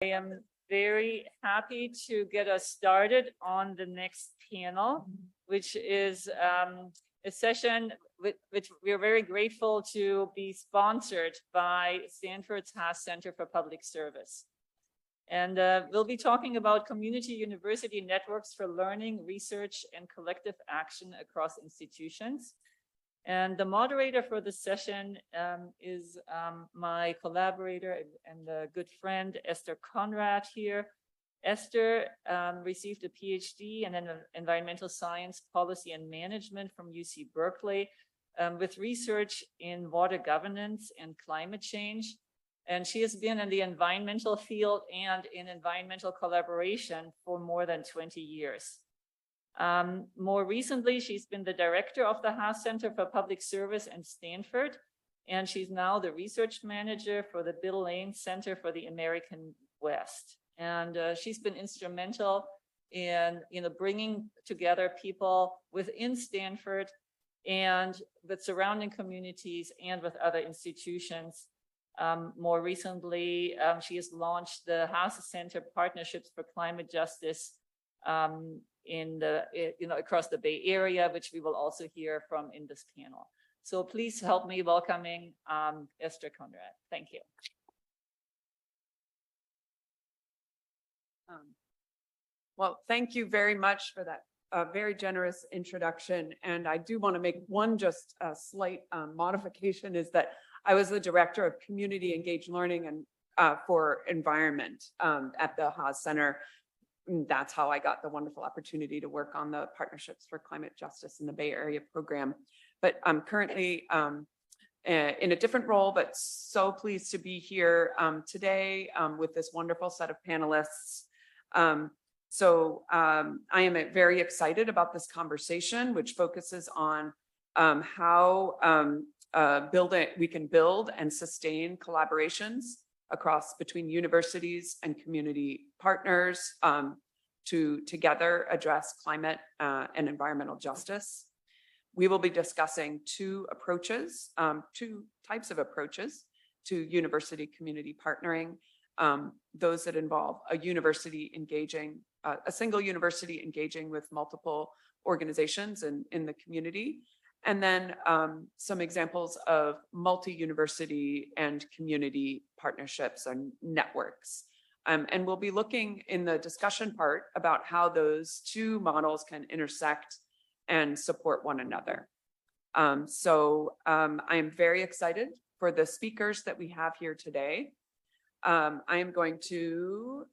I am very happy to get us started on the next panel, which is a session which we are very grateful to be sponsored by Stanford's Haas Center for Public Service. And we'll be talking about community university networks for learning, research, and collective action across institutions. And the moderator for this session is my collaborator and a good friend, Esther Conrad here. Esther received a PhD in environmental science, policy, and management from UC Berkeley with research in water governance and climate change. And she has been in the environmental field and in environmental collaboration for more than 20 years. More recently, she's been the director of the Haas Center for Public Service in Stanford, and she's now the research manager for the Bill Lane Center for the American West. And she's been instrumental in bringing together people within Stanford and with surrounding communities and with other institutions. More recently, she has launched the Haas Center Partnerships for Climate Justice across the Bay Area, which we will also hear from in this panel. So please help me welcoming Esther Conrad. Thank you. Well, thank you very much for that very generous introduction. And I do want to make one just slight modification, is that I was the director of community engaged learning and for environment at the Haas Center. That's how I got the wonderful opportunity to work on the Partnerships for Climate Justice in the Bay Area program. But I'm currently in a different role, but so pleased to be here today with this wonderful set of panelists. I am very excited about this conversation, which focuses on how we can build and sustain collaborations between universities and community partners to together address climate and environmental justice. We will be discussing two types of approaches to university community partnering, those that involve a single university engaging with multiple organizations in the community, and then some examples of multi-university and community partnerships and networks. And we'll be looking in the discussion part about how those two models can intersect and support one another. I am very excited for the speakers that we have here today. I am going to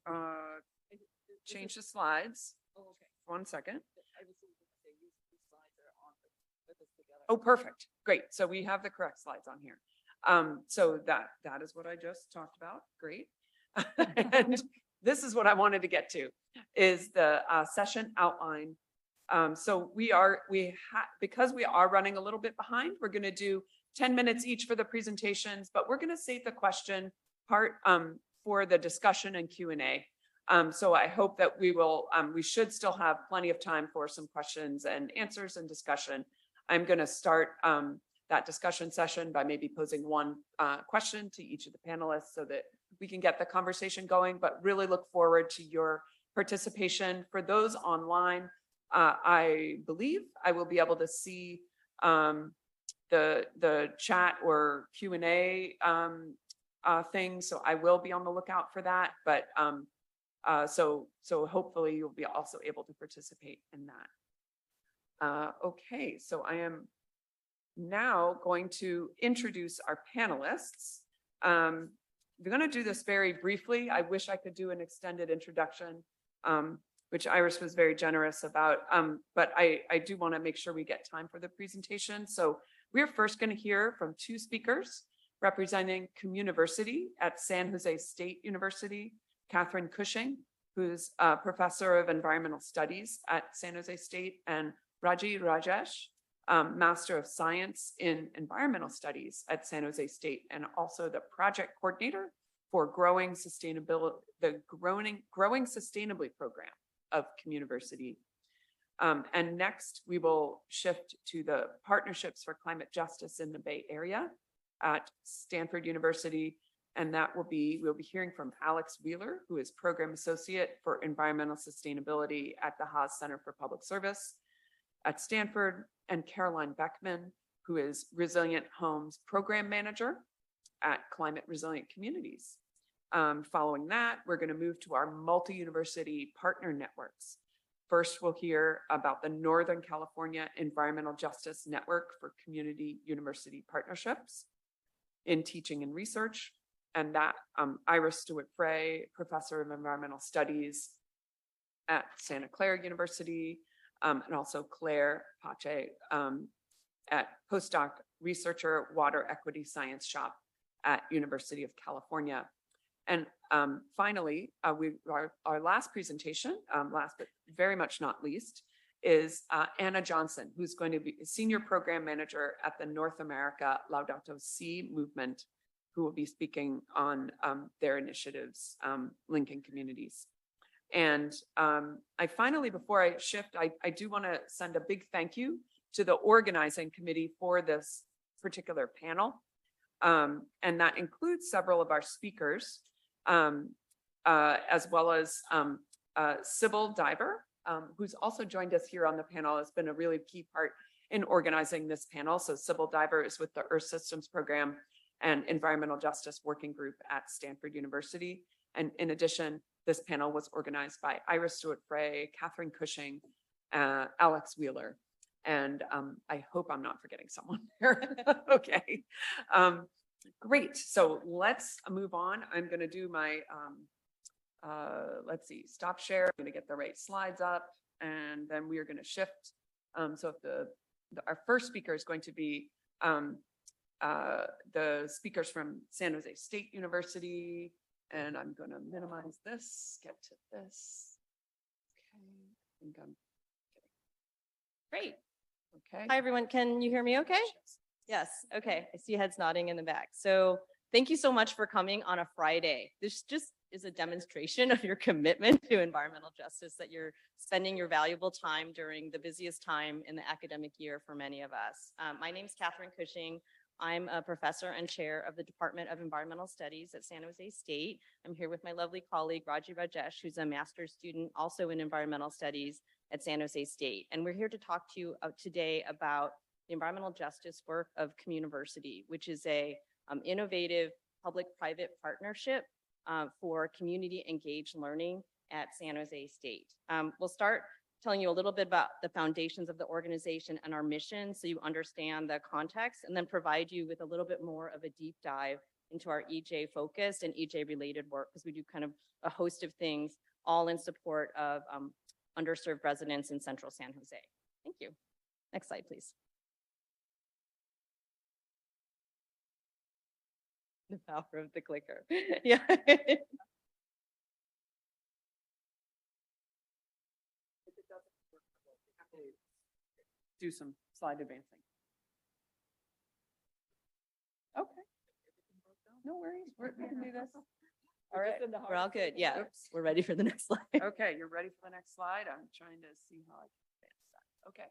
change the slides. One second. Oh, perfect. Great. So we have the correct slides on here. So that is what I just talked about. Great. And this is what I wanted to get to, is the session outline. Because we are running a little bit behind, we're going to do 10 minutes each for the presentations, but we're going to save the question part for the discussion and Q&A. So I hope that we should still have plenty of time for some questions and answers and discussion. I'm going to start that discussion session by maybe posing one question to each of the panelists so that we can get the conversation going, but really look forward to your participation. For those online, I believe I will be able to see the chat or Q&A thing, so I will be on the lookout for that. But so hopefully you'll be also able to participate in that. Okay, so I am now going to introduce our panelists. We're going to do this very briefly. I wish I could do an extended introduction, which Iris was very generous about, but I do want to make sure we get time for the presentation. So we're first going to hear from two speakers representing CommUniversity at San Jose State University, Katherine Cushing, who's a professor of environmental studies at San Jose State, and Raji Rajesh, Master of Science in Environmental Studies at San Jose State, and also the project coordinator for the Growing Sustainably program of CommUniversity. And next, we will shift to the Partnerships for Climate Justice in the Bay Area at Stanford University. And we'll be hearing from Alex Wheeler, who is Program Associate for Environmental Sustainability at the Haas Center for Public Service at Stanford, and Caroline Beckman, who is Resilient Homes Program Manager at Climate Resilient Communities. Following that, we're going to move to our multi-university partner networks. First, we'll hear about the Northern California Environmental Justice Network for Community University Partnerships in Teaching and Research. And that Iris Stewart-Frey, Professor of Environmental Studies at Santa Clara University, and also Claire Pache at Postdoc Researcher, Water Equity Science Shop at University of California. And finally, our last presentation, last but very much not least, is Anna Johnson, who's going to be Senior Program Manager at the North America Laudato Si movement, who will be speaking on their initiatives linking communities. And I finally, before I shift, I do want to send a big thank you to the organizing committee for this particular panel. And that includes several of our speakers, as well as Sybil Diver, who's also joined us here on the panel, has been a really key part in organizing this panel. So Sybil Diver is with the Earth Systems Program and Environmental Justice Working Group at Stanford University. And in addition, this panel was organized by Iris Stewart-Frey, Katherine Cushing, Alex Wheeler. And I hope I'm not forgetting someone there. Okay. Great. So let's move on. I'm going to do my, let's see, stop share. I'm going to get the right slides up, and then we are going to shift. So if our first speaker is going to be the speakers from San Jose State University, and I'm going to minimize this, get to this. Okay, I think I'm Great. okay. Hi, everyone. Can you hear me okay? Yes. Okay. I see heads nodding in the back. So thank you so much for coming on a Friday. This just is a demonstration of your commitment to environmental justice, that you're spending your valuable time during the busiest time in the academic year for many of us. My name is Katherine Cushing. I'm a professor and chair of the Department of Environmental Studies at San Jose State. I'm here with my lovely colleague, Raji Rajesh, who's a master's student also in environmental studies at San Jose State. And we're here to talk to you today about the environmental justice work of CommUniversity, which is a innovative public-private partnership for community engaged learning at San Jose State. We'll start telling you a little bit about the foundations of the organization and our mission so you understand the context, and then provide you with a little bit more of a deep dive into our EJ focused and EJ related work, because we do kind of a host of things all in support of underserved residents in Central San Jose. Thank you. Next slide, please. The power of the clicker. Yeah. Do some slide advancing. Okay. No worries. We can do this. All right. We're all good. Yeah. Oops. We're ready for the next slide. Okay, you're ready for the next slide? I'm trying to see how I can advance that. Okay.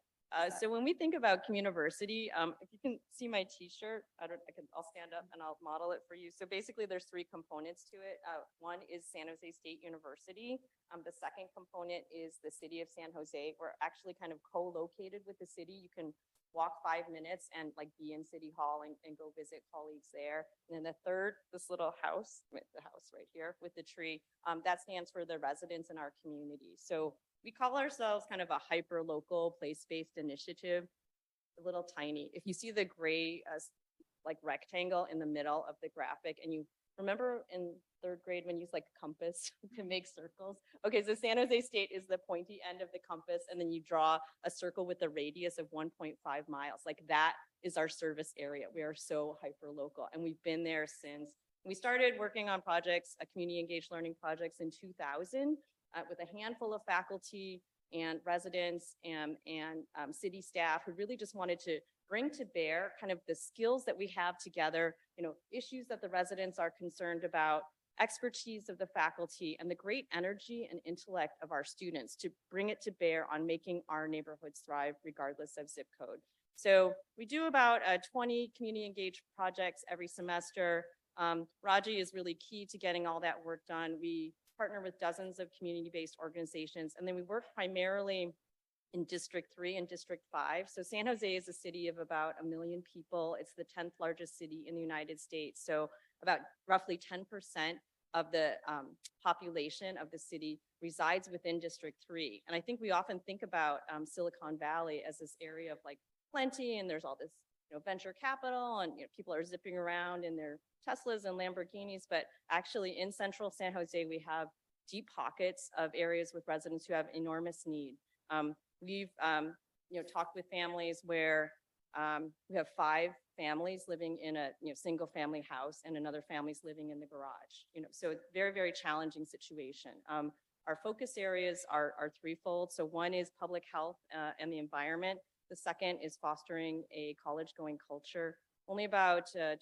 So when we think about CommUniversity, if you can see my T-shirt, I'll stand up and I'll model it for you. So basically, there's three components to it. One is San Jose State University. The second component is the city of San Jose. We're actually kind of co-located with the city. You can walk 5 minutes and like be in City Hall and go visit colleagues there. And then the third, this little house, the house right here with the tree, that stands for the residents in our community. So we call ourselves kind of a hyper-local, place-based initiative, a little tiny. If you see the gray like rectangle in the middle of the graphic, and you remember in third grade when you use like compass to make circles? Okay, so San Jose State is the pointy end of the compass, and then you draw a circle with a radius of 1.5 miles. Like that is our service area. We are so hyper-local, and we've been there since we started working on projects, community engaged learning projects in 2000. With a handful of faculty and residents and city staff who really just wanted to bring to bear kind of the skills that we have together, issues that the residents are concerned about, expertise of the faculty, and the great energy and intellect of our students to bring it to bear on making our neighborhoods thrive regardless of zip code. So we do about 20 community engaged projects every semester. Raji is really key to getting all that work done. We partner with dozens of community-based organizations, and then we work primarily in District 3 and District 5. So San Jose is a city of about 1 million people. It's the 10th largest city in the United States. So about roughly 10% of the population of the city resides within District 3. And I think we often think about Silicon Valley as this area of like plenty, and there's all this venture capital, and people are zipping around in their Teslas and Lamborghinis. But actually in central San Jose, we have deep pockets of areas with residents who have enormous need. We've talked with families where we have 5 families living in a single family house and another family's living in the garage. So it's very, very challenging situation. Our focus areas are threefold. So one is public health and the environment. The second is fostering a college-going culture. Only about 27%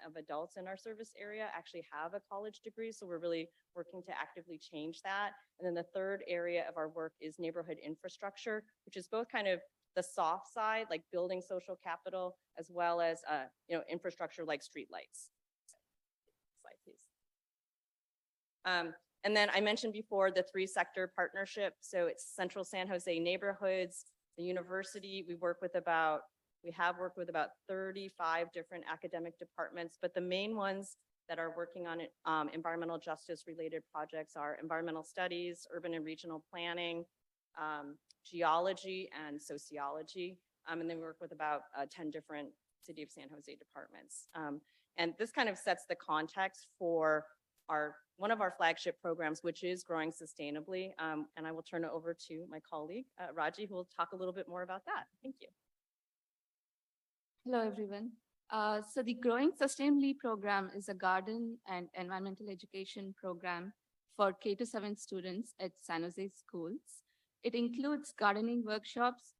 of adults in our service area actually have a college degree, so we're really working to actively change that. And then the third area of our work is neighborhood infrastructure, which is both kind of the soft side, like building social capital, as well as infrastructure like streetlights. Slide, please. And then I mentioned before the 3-sector partnership. So it's Central San Jose neighborhoods, the university. We have worked with about 35 different academic departments, but the main ones that are working on environmental justice related projects are environmental studies, urban and regional planning, geology, and sociology. And then we work with about 10 different City of San Jose departments. And this kind of sets the context for one of our flagship programs, which is Growing Sustainably. And I will turn it over to my colleague, Raji, who will talk a little bit more about that. Thank you. Hello, everyone. So the Growing Sustainably program is a garden and environmental education program for K-7 students at San Jose schools. It includes gardening workshops,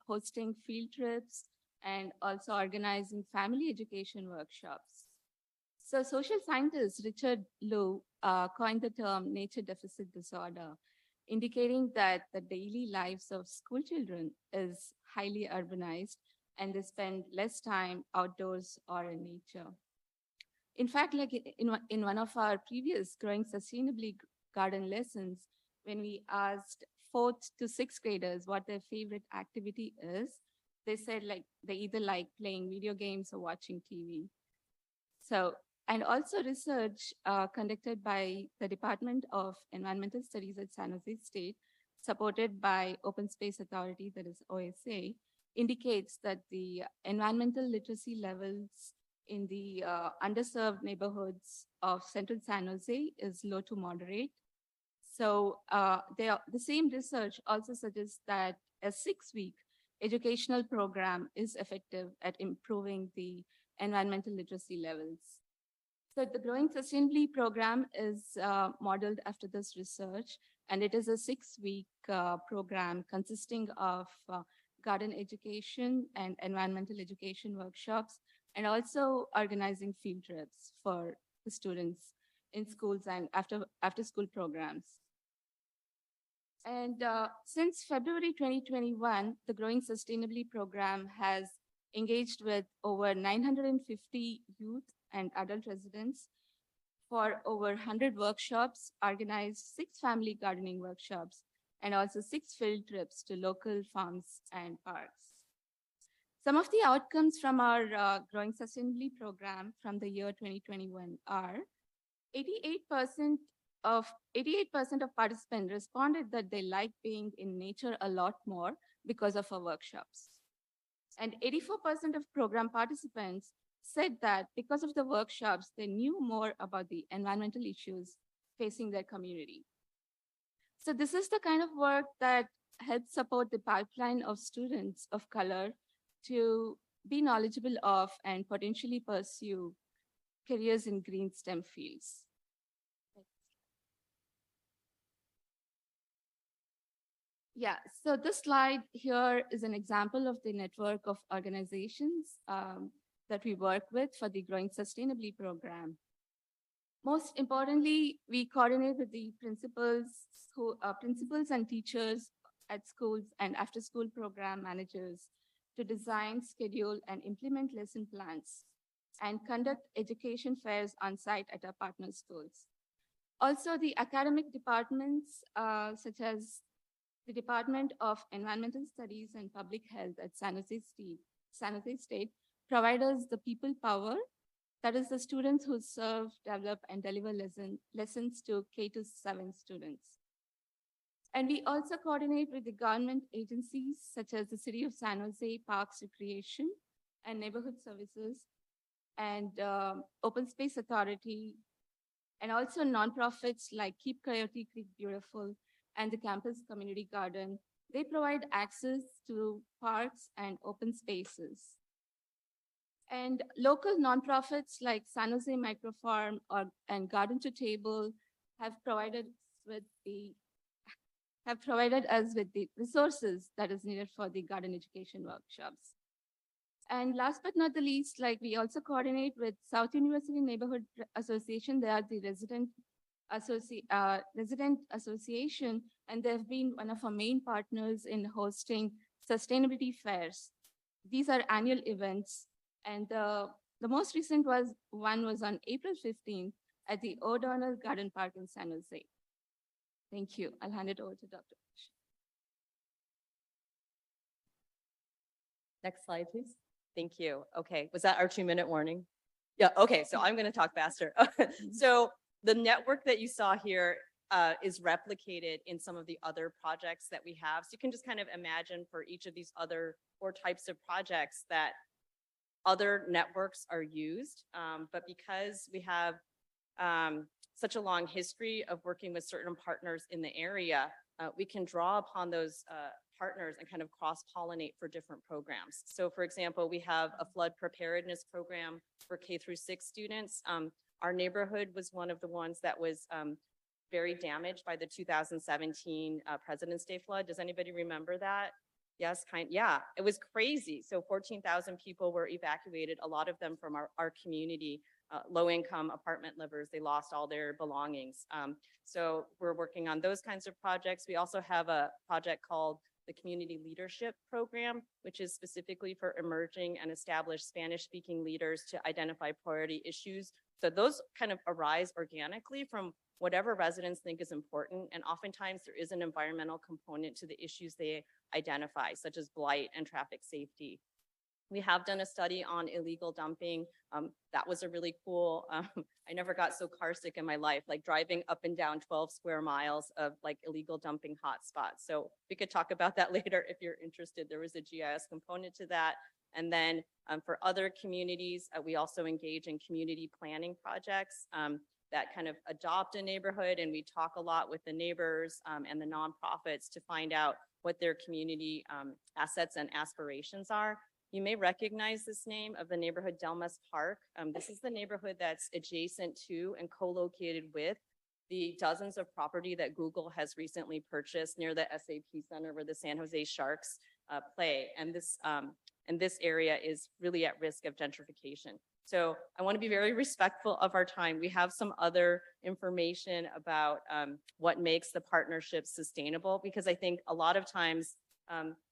hosting field trips, and also organizing family education workshops. So social scientist Richard Lowe coined the term nature deficit disorder, indicating that the daily lives of school children is highly urbanized and they spend less time outdoors or in nature. In fact, like in one of our previous Growing Sustainably garden lessons, when we asked 4th to 6th graders what their favorite activity is, they said like they either like playing video games or watching TV. So, and also research conducted by the Department of Environmental Studies at San Jose State, supported by Open Space Authority, that is OSA, indicates that the environmental literacy levels in the underserved neighborhoods of central San Jose is low to moderate. So the same research also suggests that a 6-week educational program is effective at improving the environmental literacy levels. So the Growing Sustainably program is modeled after this research, and it is a 6-week program consisting of garden education and environmental education workshops, and also organizing field trips for the students in schools and after school programs. And since February 2021, the Growing Sustainably program has engaged with over 950 youth and adult residents for over 100 workshops, organized 6 family gardening workshops, and also 6 field trips to local farms and parks. Some of the outcomes from our Growing Sustainably program from the year 2021 are 88% of participants responded that they like being in nature a lot more because of our workshops. And 84% of program participants said that because of the workshops, they knew more about the environmental issues facing their community. So this is the kind of work that helps support the pipeline of students of color to be knowledgeable of and potentially pursue careers in green STEM fields. Yeah, so this slide here is an example of the network of organizations that we work with for the Growing Sustainably program. Most importantly, we coordinate with the principals and teachers at schools and after-school program managers to design, schedule, and implement lesson plans. and conduct education fairs on site at our partner schools. Also, the academic departments, such as the Department of Environmental Studies and Public Health at San Jose State, provide us the people power, that is the students who serve, develop, and deliver lessons to K-7 students. And we also coordinate with the government agencies such as the City of San Jose Parks Recreation and Neighborhood Services and Open Space Authority, and also nonprofits like Keep Coyote Creek Beautiful and the Campus Community Garden. They provide access to parks and open spaces. And local nonprofits like San Jose Microfarm and Garden to Table have provided us with the resources that is needed for the garden education workshops. And last but not the least, like we also coordinate with South University Neighborhood Association. They are the resident association, and they've been one of our main partners in hosting sustainability fairs. These are annual events, and the most recent one was on April 15th at the O'Donnell Garden Park in San Jose. Thank you. I'll hand it over to Dr. Next slide, please. Thank you. Okay, was that our 2-minute warning? Yeah, okay, so I'm gonna talk faster. So the network that you saw here is replicated in some of the other projects that we have. So you can just kind of imagine for each of these other 4 types of projects that other networks are used. But because we have such a long history of working with certain partners in the area, we can draw upon those partners and kind of cross-pollinate for different programs. So for example, we have a flood preparedness program for K-6 students. Our neighborhood was one of the ones that was very damaged by the 2017 President's Day flood. Does anybody remember that? Yes, yeah, it was crazy. So 14,000 people were evacuated, a lot of them from our community, low-income apartment livers. They lost all their belongings. So we're working on those kinds of projects. We also have a project called the Community Leadership Program, which is specifically for emerging and established Spanish-speaking leaders to identify priority issues. So those kind of arise organically from whatever residents think is important. And oftentimes there is an environmental component to the issues they identify, such as blight and traffic safety. We have done a study on illegal dumping. That was a really cool, I never got so car sick in my life, like driving up and down 12 square miles of like illegal dumping hotspots. So we could talk about that later if you're interested. There was a GIS component to that. And then for other communities, we also engage in community planning projects that kind of adopt a neighborhood, and we talk a lot with the neighbors and the nonprofits to find out what their community assets and aspirations are. You may recognize this name of the neighborhood Delmas Park. This is the neighborhood that's adjacent to and co-located with the dozens of property that Google has recently purchased near the SAP Center where the San Jose Sharks play. And this area is really at risk of gentrification. So I want to be very respectful of our time. We have some other information about what makes the partnership sustainable, because I think a lot of times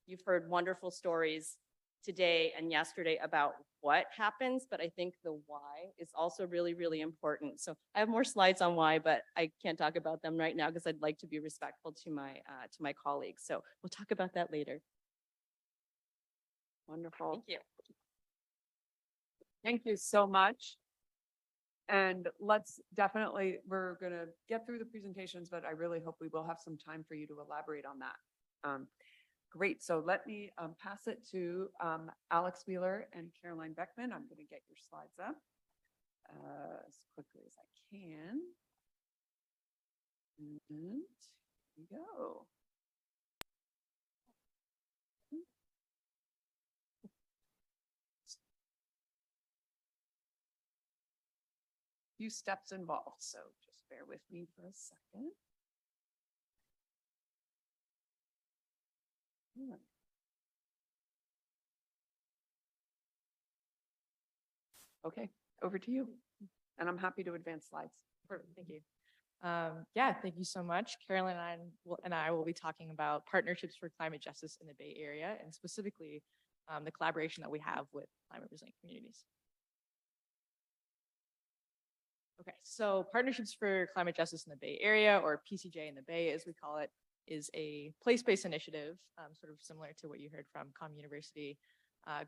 you've heard wonderful stories today and yesterday about what happens, but I think the why is also really, really important. So I have more slides on why, but I can't talk about them right now because I'd like to be respectful to my colleagues. So we'll talk about that later. Wonderful. Thank you. Thank you so much. And let's definitely, we're going to get through the presentations, but I really hope we will have some time for you to elaborate on that. Great. So let me pass it to Alex Wheeler and Caroline Beckman. I'm going to get your slides up as quickly as I can. And here we go. Few steps involved, so just bear with me for a second. Okay, over to you. And I'm happy to advance slides. Perfect, thank you. Yeah, thank you so much. Carolyn and I will be talking about partnerships for climate justice in the Bay Area, and specifically the collaboration that we have with climate resilient communities. Okay, so Partnerships for Climate Justice in the Bay Area, or PCJ in the Bay, as we call it, is a place-based initiative, sort of similar to what you heard from CommUniversity,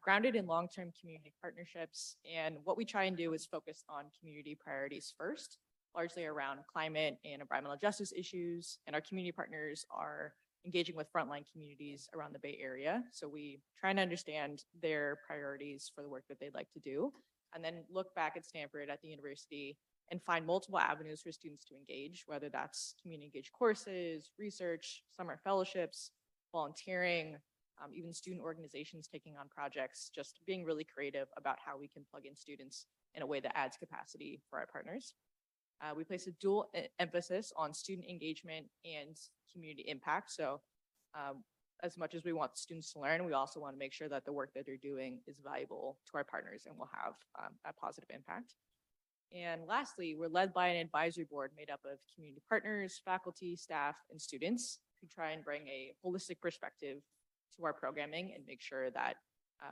grounded in long-term community partnerships. And what we try and do is focus on community priorities first, largely around climate and environmental justice issues. And our community partners are engaging with frontline communities around the Bay Area. So we try and understand their priorities for the work that they'd like to do, and then look back at Stanford, at the university, and find multiple avenues for students to engage, whether that's community engaged courses, research, summer fellowships, volunteering, even student organizations taking on projects, just being really creative about how we can plug in students in a way that adds capacity for our partners. We place a dual emphasis on student engagement and community impact. So as much as we want students to learn, we also want to make sure that the work that they're doing is valuable to our partners and will have a positive impact. And lastly, we're led by an advisory board made up of community partners, faculty, staff, and students who try and bring a holistic perspective to our programming and make sure that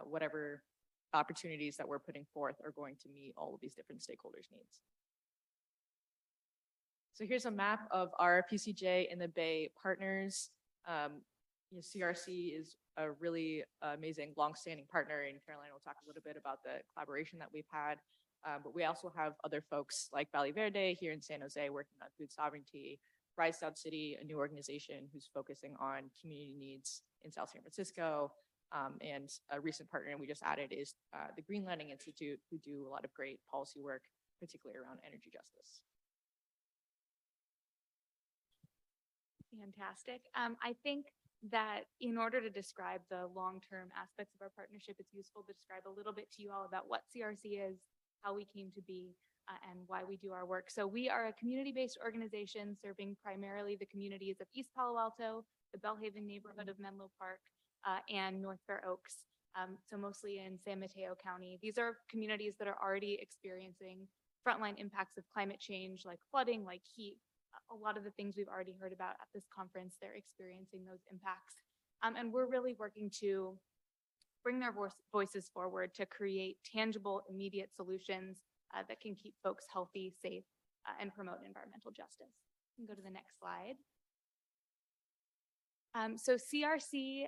whatever opportunities that we're putting forth are going to meet all of these different stakeholders' needs. So here's a map of our PCJ in the Bay partners. CRC is a really amazing longstanding partner, and Caroline will talk a little bit about the collaboration that we've had. But we also have other folks like Valley Verde here in San Jose working on food sovereignty, Rise South City, a new organization who's focusing on community needs in South San Francisco. And a recent partner we just added is the Green Landing Institute, who do a lot of great policy work, particularly around energy justice. Fantastic. I think that in order to describe the long-term aspects of our partnership, it's useful to describe a little bit to you all about what CRC is, how we came to be, and why we do our work. So we are a community-based organization serving primarily the communities of East Palo Alto, the Bellhaven neighborhood of Menlo Park, and North Fair Oaks, so mostly in San Mateo County. These are communities that are already experiencing frontline impacts of climate change, like flooding, like heat. A lot of the things we've already heard about at this conference, they're experiencing those impacts. And we're really working to bring their voices forward to create tangible, immediate solutions that can keep folks healthy, safe, and promote environmental justice. You can go to the next slide. So CRC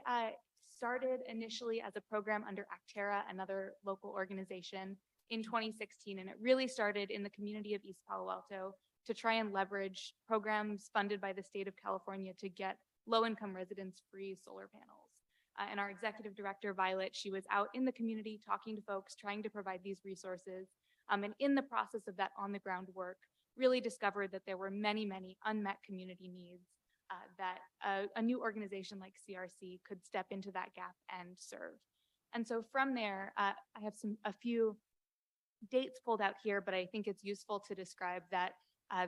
started initially as a program under Actera, another local organization, in 2016, and it really started in the community of East Palo Alto to try and leverage programs funded by the state of California to get low-income residents free solar panels. And our executive director, Violet, she was out in the community talking to folks, trying to provide these resources. And in the process of that on-the-ground work, really discovered that there were many, many unmet community needs that a new organization like CRC could step into that gap and serve. And so from there, I have a few dates pulled out here, but I think it's useful to describe that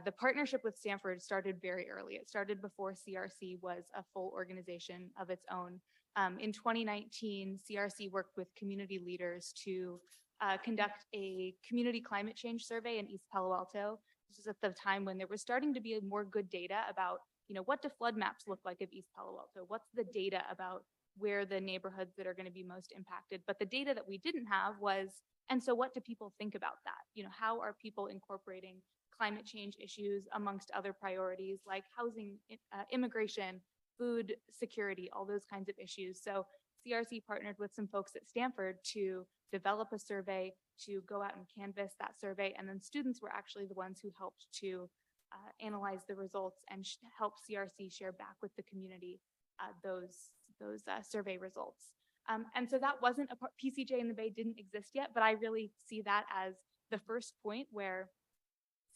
the partnership with Stanford started very early. It started before CRC was a full organization of its own. In 2019, CRC worked with community leaders to conduct a community climate change survey in East Palo Alto. This was at the time when there was starting to be more good data about, what do flood maps look like of East Palo Alto? What's the data about where the neighborhoods that are going to be most impacted? But the data that we didn't have was, and so what do people think about that? How are people incorporating climate change issues amongst other priorities like housing, immigration, food security, all those kinds of issues. So CRC partnered with some folks at Stanford to develop a survey, to go out and canvass that survey, and then students were actually the ones who helped to analyze the results and help CRC share back with the community those survey results. And so that wasn't PCJ in the Bay didn't exist yet, but I really see that as the first point where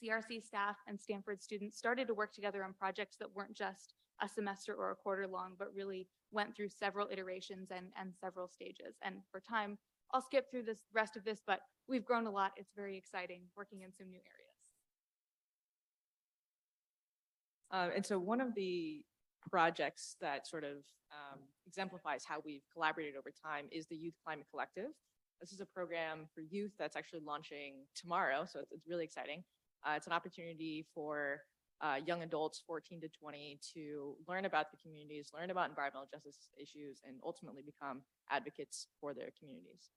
CRC staff and Stanford students started to work together on projects that weren't just a semester or a quarter long, but really went through several iterations and several stages. And for time, I'll skip through this rest of this, but we've grown a lot. It's very exciting working in some new areas. And so one of the projects that sort of exemplifies how we've collaborated over time is the Youth Climate Collective. This is a program for youth that's actually launching tomorrow, so it's really exciting. It's an opportunity for young adults 14 to 20 to learn about the communities, learn about environmental justice issues, and ultimately become advocates for their communities.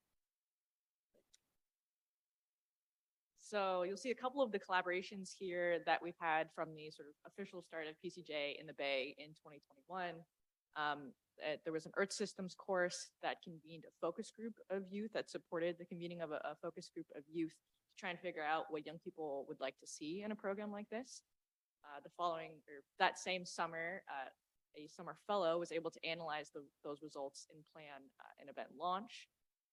So you'll see a couple of the collaborations here that we've had from the sort of official start of PCJ in the Bay in 2021. There was an Earth Systems course that convened a focus group of youth that supported the convening of a focus group of youth to try and figure out what young people would like to see in a program like this. That same summer, a summer fellow was able to analyze those results and plan an event launch.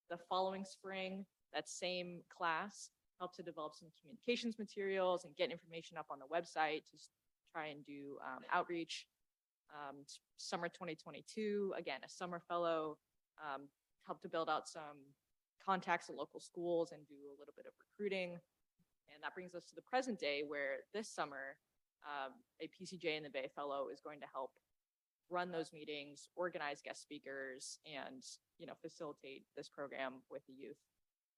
The following spring, that same class helped to develop some communications materials and get information up on the website to try and do outreach. Summer 2022, again, a summer fellow helped to build out some contacts at local schools and do a little bit of recruiting. And that brings us to the present day, where this summer, a PCJ in the Bay fellow is going to help run those meetings, organize guest speakers, and facilitate this program with the youth.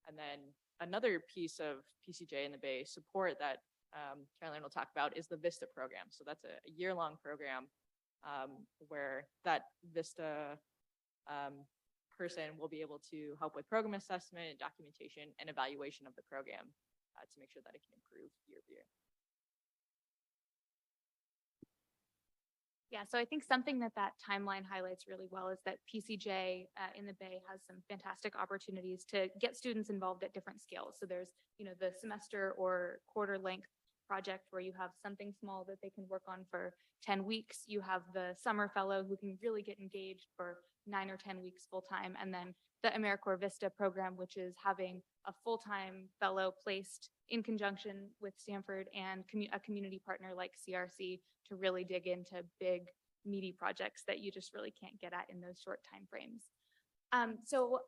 And then another piece of PCJ in the Bay support that Caroline will talk about is the VISTA program. So that's a year-long program where that VISTA person will be able to help with program assessment, documentation, and evaluation of the program to make sure that it can improve year over year. Yeah, so I think something that timeline highlights really well is that PCJ in the Bay has some fantastic opportunities to get students involved at different scales. So there's, the semester or quarter length project where you have something small that they can work on for 10 weeks. You have the summer fellow who can really get engaged for 9 or 10 weeks full time. And then the AmeriCorps Vista program, which is having a full-time fellow placed in conjunction with Stanford and a community partner like CRC to really dig into big, meaty projects that you just really can't get at in those short time frames. So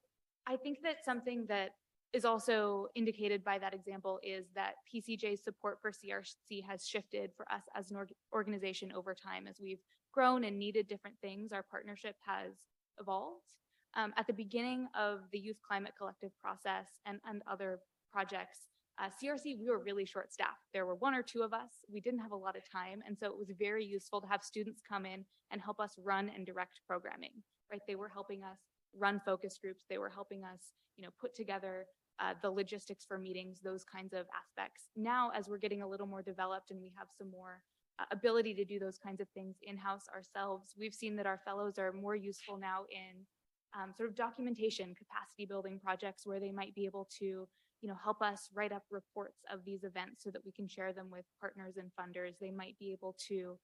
I think that something that is also indicated by that example is that PCJ's support for CRC has shifted for us as an organization over time. As we've grown and needed different things, our partnership has evolved. At the beginning of the Youth Climate Collective process and other projects, CRC, we were really short-staffed. There were 1 or 2 of us. We didn't have a lot of time. And so it was very useful to have students come in and help us run and direct programming, right? They were helping us run focus groups. They were helping us, put together the logistics for meetings, those kinds of aspects. Now, as we're getting a little more developed and we have some more ability to do those kinds of things in-house ourselves, we've seen that our fellows are more useful now in sort of documentation, capacity building projects where they might be able to help us write up reports of these events so that we can share them with partners and funders. They might be able to,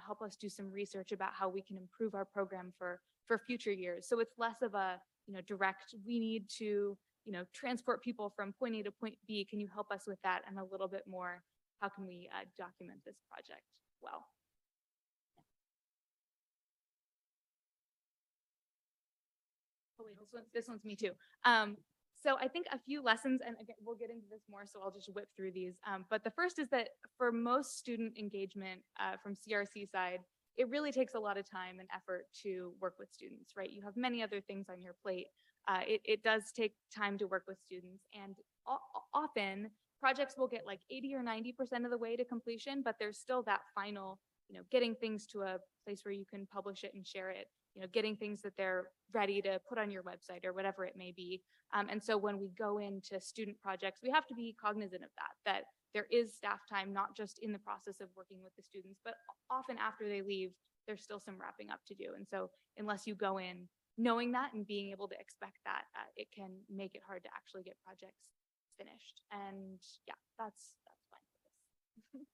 help us do some research about how we can improve our program for future years. So it's less of a, direct, we need to, transport people from point A to point B. Can you help us with that? And a little bit more, how can we document this project well? Oh wait, this one's me too. So I think a few lessons, and again, we'll get into this more, so I'll just whip through these. But the first is that for most student engagement from CRC side, it really takes a lot of time and effort to work with students, right? You have many other things on your plate. It does take time to work with students, and often projects will get like 80 or 90% of the way to completion, but there's still that final, getting things to a place where you can publish it and share it, getting things that they're ready to put on your website or whatever it may be. And so when we go into student projects, we have to be cognizant of that there is staff time, not just in the process of working with the students, but often after they leave, there's still some wrapping up to do. And so unless you go in knowing that and being able to expect that, it can make it hard to actually get projects finished. And yeah, that's fine for this.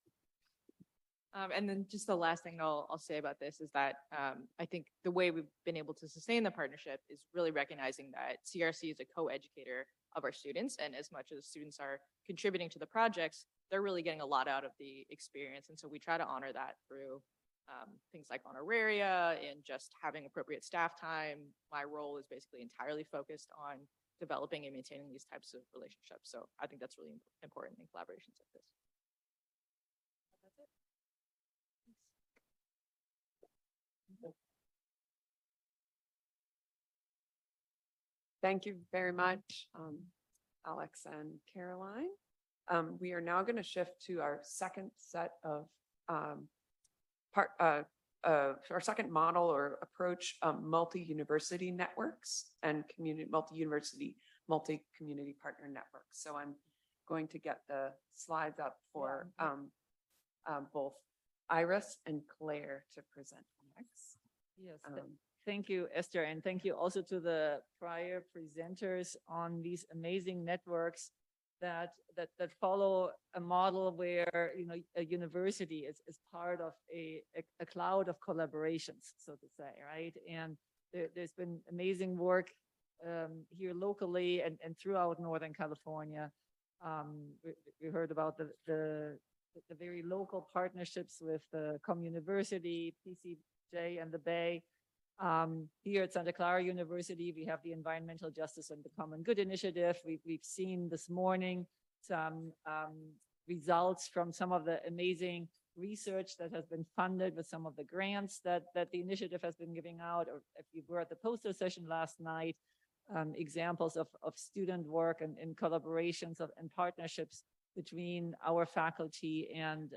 And then just the last thing I'll say about this is that I think the way we've been able to sustain the partnership is really recognizing that CRC is a co-educator of our students. And as much as students are contributing to the projects, they're really getting a lot out of the experience. And so we try to honor that through things like honoraria and just having appropriate staff time. My role is basically entirely focused on developing and maintaining these types of relationships. So I think that's really important in collaborations like this. That's it. Thank you very much, Alex and Caroline. We are now going to shift to our second set of our second model or approach, multi-university networks and multi-university, multi-community partner networks. So I'm going to get the slides up for both Iris and Claire to present next. Yes, Um, thank you, Esther, and thank you also to the prior presenters on these amazing networks that follow a model where, you know, a university is part of a cloud of collaborations, so to say, right? And there's been amazing work here locally and throughout Northern California. We heard about the very local partnerships with the CommUniversity, PCJ, and the Bay. Here at Santa Clara University, we have the Environmental Justice and the Common Good Initiative. We've seen this morning some results from some of the amazing research that has been funded with some of the grants that the initiative has been giving out. Or if you were at the poster session last night, examples of student work and collaborations and partnerships between our faculty and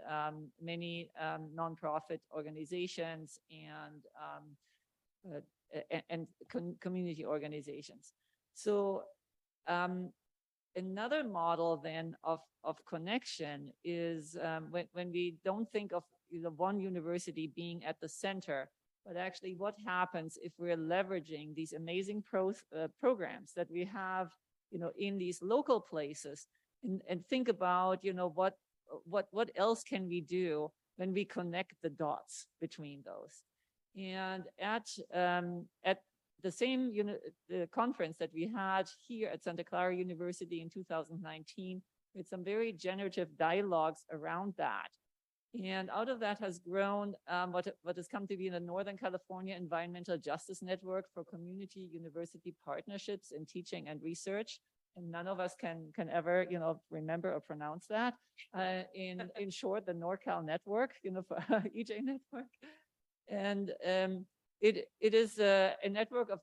many nonprofit organizations and community organizations. So another model then of connection is when we don't think of one university being at the center, but actually what happens if we're leveraging these amazing programs that we have, in these local places, and think about, what else can we do when we connect the dots between those. And at the same the conference that we had here at Santa Clara University in 2019, with some very generative dialogues around that. And out of that has grown what has come to be the Northern California Environmental Justice Network for Community University Partnerships in Teaching and Research. And none of us can ever, remember or pronounce that. In short, the NorCal network, for EJ network. And it is a network of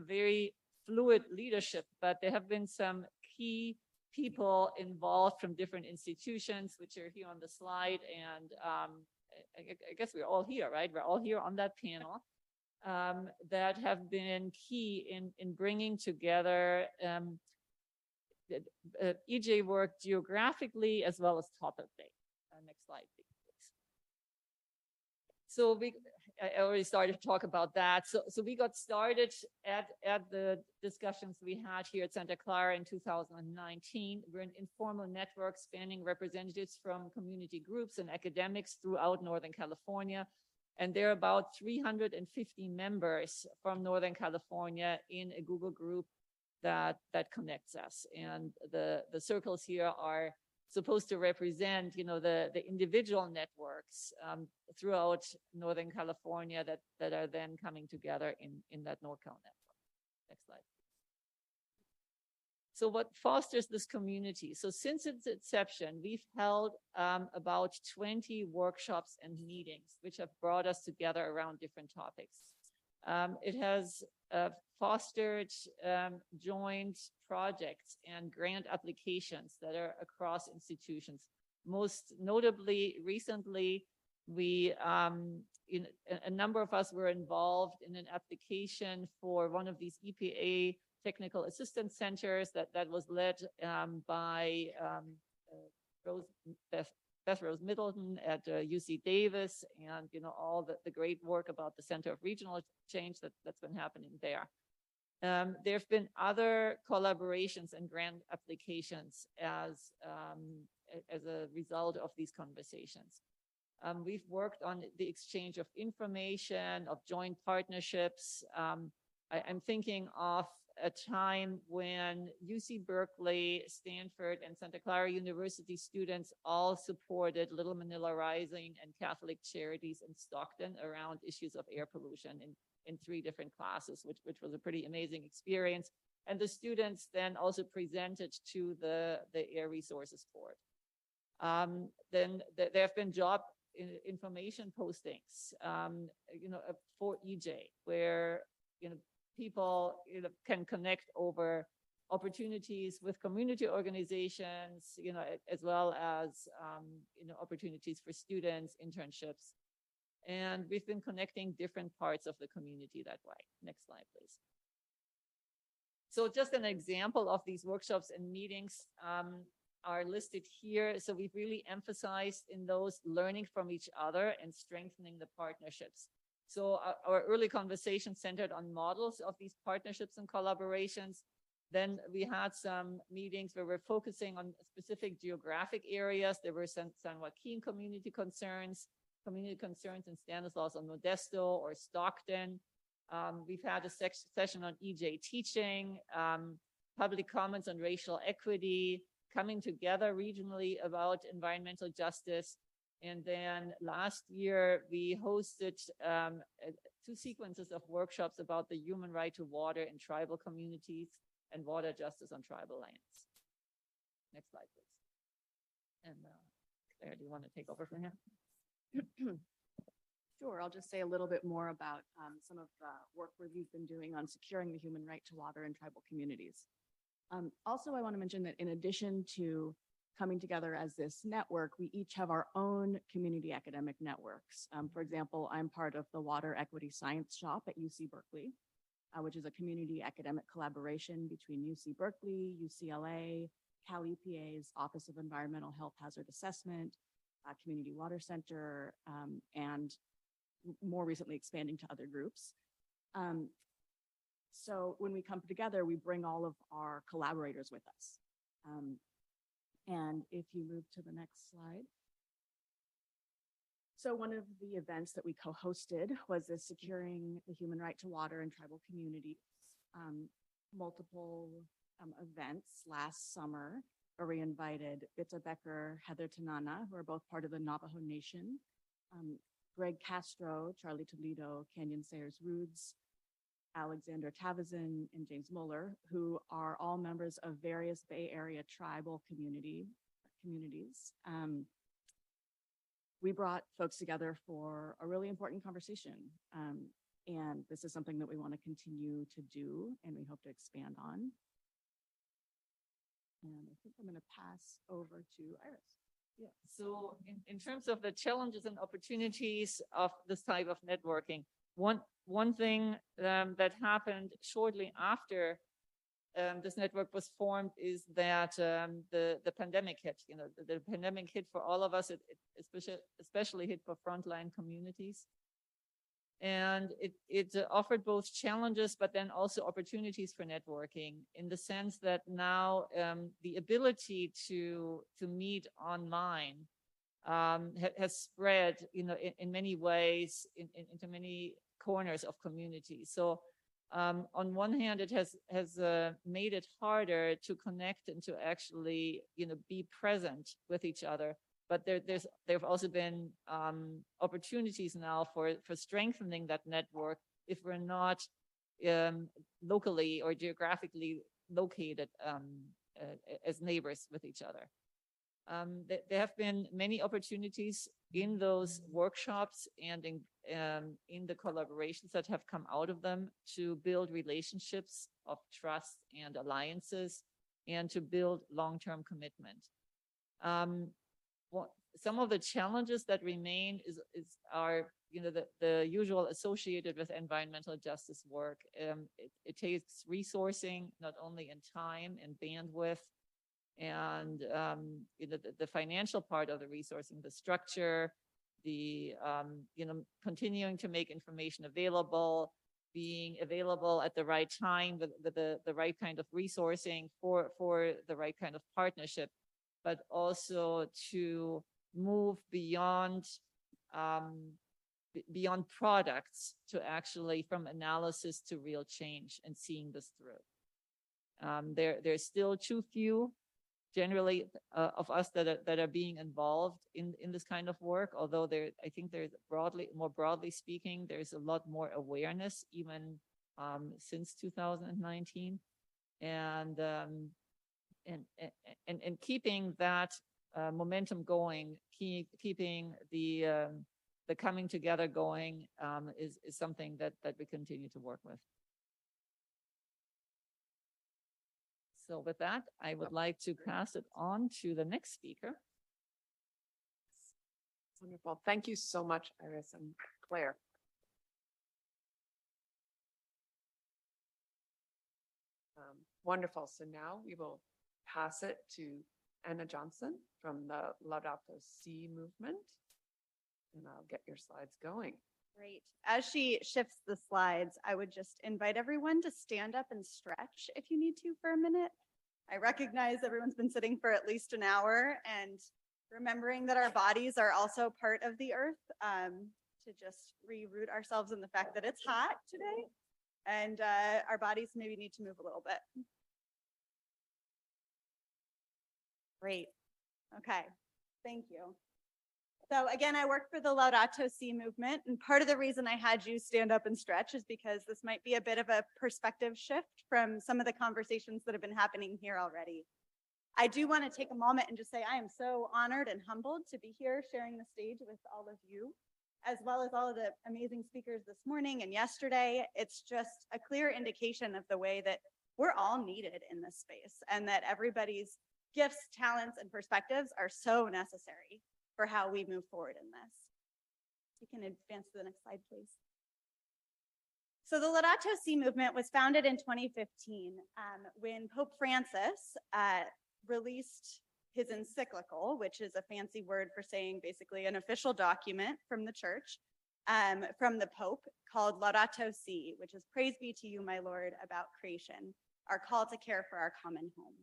very fluid leadership, but there have been some key people involved from different institutions, which are here on the slide. And I guess we're all here, right? We're all here on that panel that have been key in bringing together EJ work geographically as well as topically. Next slide, please. So I already started to talk about that. So we got started at the discussions we had here at Santa Clara in 2019. We're an informal network spanning representatives from community groups and academics throughout Northern California. And there are about 350 members from Northern California in a Google group that connects us. And the circles here are supposed to represent, the individual networks throughout Northern California that are then coming together in that NorCal network. Next slide. So what fosters this community? So since its inception, we've held about 20 workshops and meetings, which have brought us together around different topics. It has fostered joint projects and grant applications that are across institutions. Most notably, recently, a number of us were involved in an application for one of these EPA technical assistance centers that was led by Beth Rose Middleton at UC Davis, and all the great work about the Center of Regional Change that's been happening there. There have been other collaborations and grant applications as a result of these conversations. We've worked on the exchange of information, of joint partnerships. I'm thinking of a time when UC Berkeley, Stanford, and Santa Clara University students all supported Little Manila Rising and Catholic Charities in Stockton around issues of air pollution in 3 different classes, which was a pretty amazing experience. And the students then also presented to the Air Resources Board. Then there have been job information postings, for EJ, where, people can connect over opportunities with community organizations, as well as, opportunities for students, internships. And we've been connecting different parts of the community that way. Next slide, please. So just an example of these workshops and meetings. are listed here. So we've really emphasized in those learning from each other and strengthening the partnerships. So our early conversation centered on models of these partnerships and collaborations. Then we had some meetings where we're focusing on specific geographic areas. There were some San Joaquin community concerns in Stanislaus or Modesto or Stockton. We've had a session on EJ teaching, public comments on racial equity, coming together regionally about environmental justice. And then last year, we hosted 2 sequences of workshops about the human right to water in tribal communities and water justice on tribal lands. Next slide, please. And Claire, do you want to take over from here? Sure, I'll just say a little bit more about some of the work we've been doing on securing the human right to water in tribal communities. Also, I want to mention that in addition to coming together as this network, we each have our own community academic networks. For example, I'm part of the Water Equity Science Shop at UC Berkeley, which is a community academic collaboration between UC Berkeley, UCLA, Cal EPA's Office of Environmental Health Hazard Assessment, Community Water Center, and more recently expanding to other groups. So when we come together, we bring all of our collaborators with us. And if you move to the next slide. So one of the events that we co-hosted was the Securing the Human Right to Water in Tribal Communities, multiple events last summer where we invited Bita Becker, Heather Tanana, who are both part of the Navajo Nation, Greg Castro, Charlie Toledo, Canyon Sayers Roods, Alexander Tavazin, and James Mueller, who are all members of various Bay Area tribal communities. We brought folks together for a really important conversation. And this is something that we want to continue to do and we hope to expand on. And I think I'm going to pass over to Iris. Yeah. So in terms of the challenges and opportunities of this type of networking, one thing that happened shortly after this network was formed is that the pandemic hit. You know, the pandemic hit for all of us. It especially hit for frontline communities, and it offered both challenges, but then also opportunities for networking in the sense that now the ability to meet online has spread, you know, in many ways into many corners of communities. So on one hand, it has made it harder to connect and to actually, you know, be present with each other. But there have also been opportunities now for strengthening that network if we're not locally or geographically located as neighbors with each other. There have been many opportunities in those workshops and in the collaborations that have come out of them to build relationships of trust and alliances and to build long-term commitment. Some of the challenges that remain are you know, the usual associated with environmental justice work. It takes resourcing, not only in time and bandwidth, and you know, the financial part of the resourcing, the structure, the you know, continuing to make information available, being available at the right time with the right kind of resourcing for the right kind of partnership, but also to move beyond products to actually from analysis to real change and seeing this through. There's still too few generally of us that are being involved in this kind of work, although I think there's more broadly speaking, there's a lot more awareness even since 2019, and keeping that momentum going, keeping the coming together going is something that we continue to work with. So with that, I would like to pass it on to the next speaker. Wonderful. Thank you so much, Iris and Claire. Wonderful. So now we will pass it to Anna Johnson from the Laudato Si movement. And I'll get your slides going. Great. As she shifts the slides, I would just invite everyone to stand up and stretch if you need to for a minute. I recognize everyone's been sitting for at least an hour, and remembering that our bodies are also part of the earth, to just reroot ourselves in the fact that it's hot today, and our bodies maybe need to move a little bit. Great. Okay. Thank you. So again, I work for the Laudato Si movement, and part of the reason I had you stand up and stretch is because this might be a bit of a perspective shift from some of the conversations that have been happening here already. I do want to take a moment and just say I am so honored and humbled to be here sharing the stage with all of you, as well as all of the amazing speakers this morning and yesterday. It's just a clear indication of the way that we're all needed in this space, and that everybody's gifts, talents, and perspectives are so necessary for how we move forward in this. You can advance to the next slide, please. So the Laudato Si movement was founded in 2015 when Pope Francis released his encyclical, which is a fancy word for saying basically an official document from the church, from the Pope, called Laudato Si, which is praise be to you, my Lord, about creation, our call to care for our common home.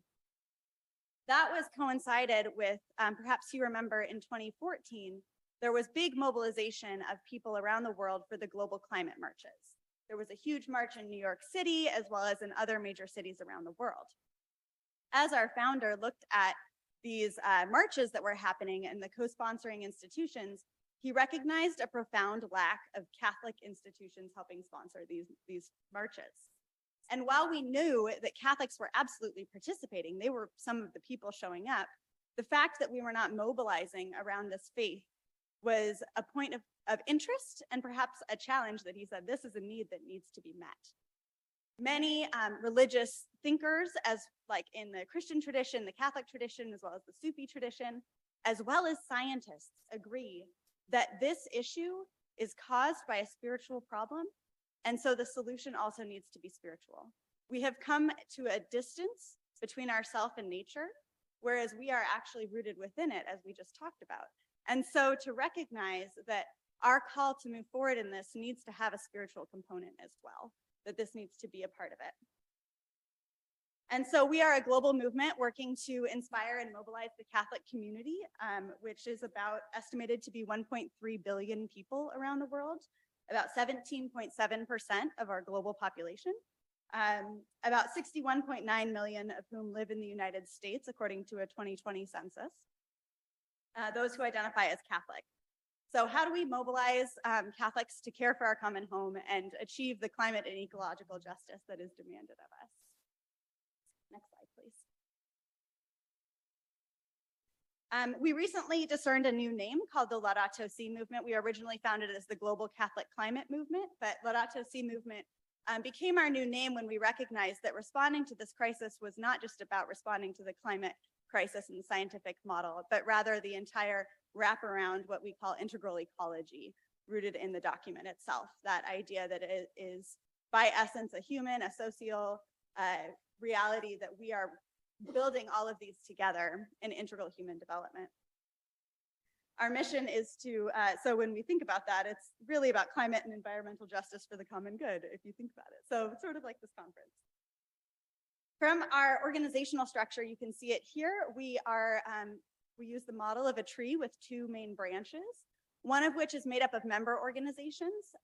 That was coincided with, perhaps you remember in 2014, there was big mobilization of people around the world for the global climate marches. There was a huge march in New York City, as well as in other major cities around the world. As our founder looked at these marches that were happening and the co-sponsoring institutions, he recognized a profound lack of Catholic institutions helping sponsor these marches. And while we knew that Catholics were absolutely participating, they were some of the people showing up, the fact that we were not mobilizing around this faith was a point of interest, and perhaps a challenge that he said, this is a need that needs to be met. Many religious thinkers, as like in the Christian tradition, the Catholic tradition, as well as the Sufi tradition, as well as scientists, agree that this issue is caused by a spiritual problem. And so the solution also needs to be spiritual. We have come to a distance between ourselves and nature, whereas we are actually rooted within it, as we just talked about. And so to recognize that our call to move forward in this needs to have a spiritual component as well, that this needs to be a part of it. And so we are a global movement working to inspire and mobilize the Catholic community, which is about estimated to be 1.3 billion people around the world. About 17.7% of our global population, about 61.9 million of whom live in the United States, according to a 2020 census, those who identify as Catholic. So how do we mobilize Catholics to care for our common home and achieve the climate and ecological justice that is demanded of us? Next slide, please. We recently discerned a new name called the Laudato Si movement. We originally founded it as the Global Catholic Climate Movement, but Laudato Si movement became our new name when we recognized that responding to this crisis was not just about responding to the climate crisis and the scientific model, but rather the entire wraparound, what we call integral ecology, rooted in the document itself. That idea that it is by essence a human, a social reality, that we are building all of these together in integral human development. Our mission is to, so when we think about that, it's really about climate and environmental justice for the common good, if you think about it. So it's sort of like this conference. From our organizational structure, you can see it here. We use the model of a tree with two main branches, one of which is made up of member organizations.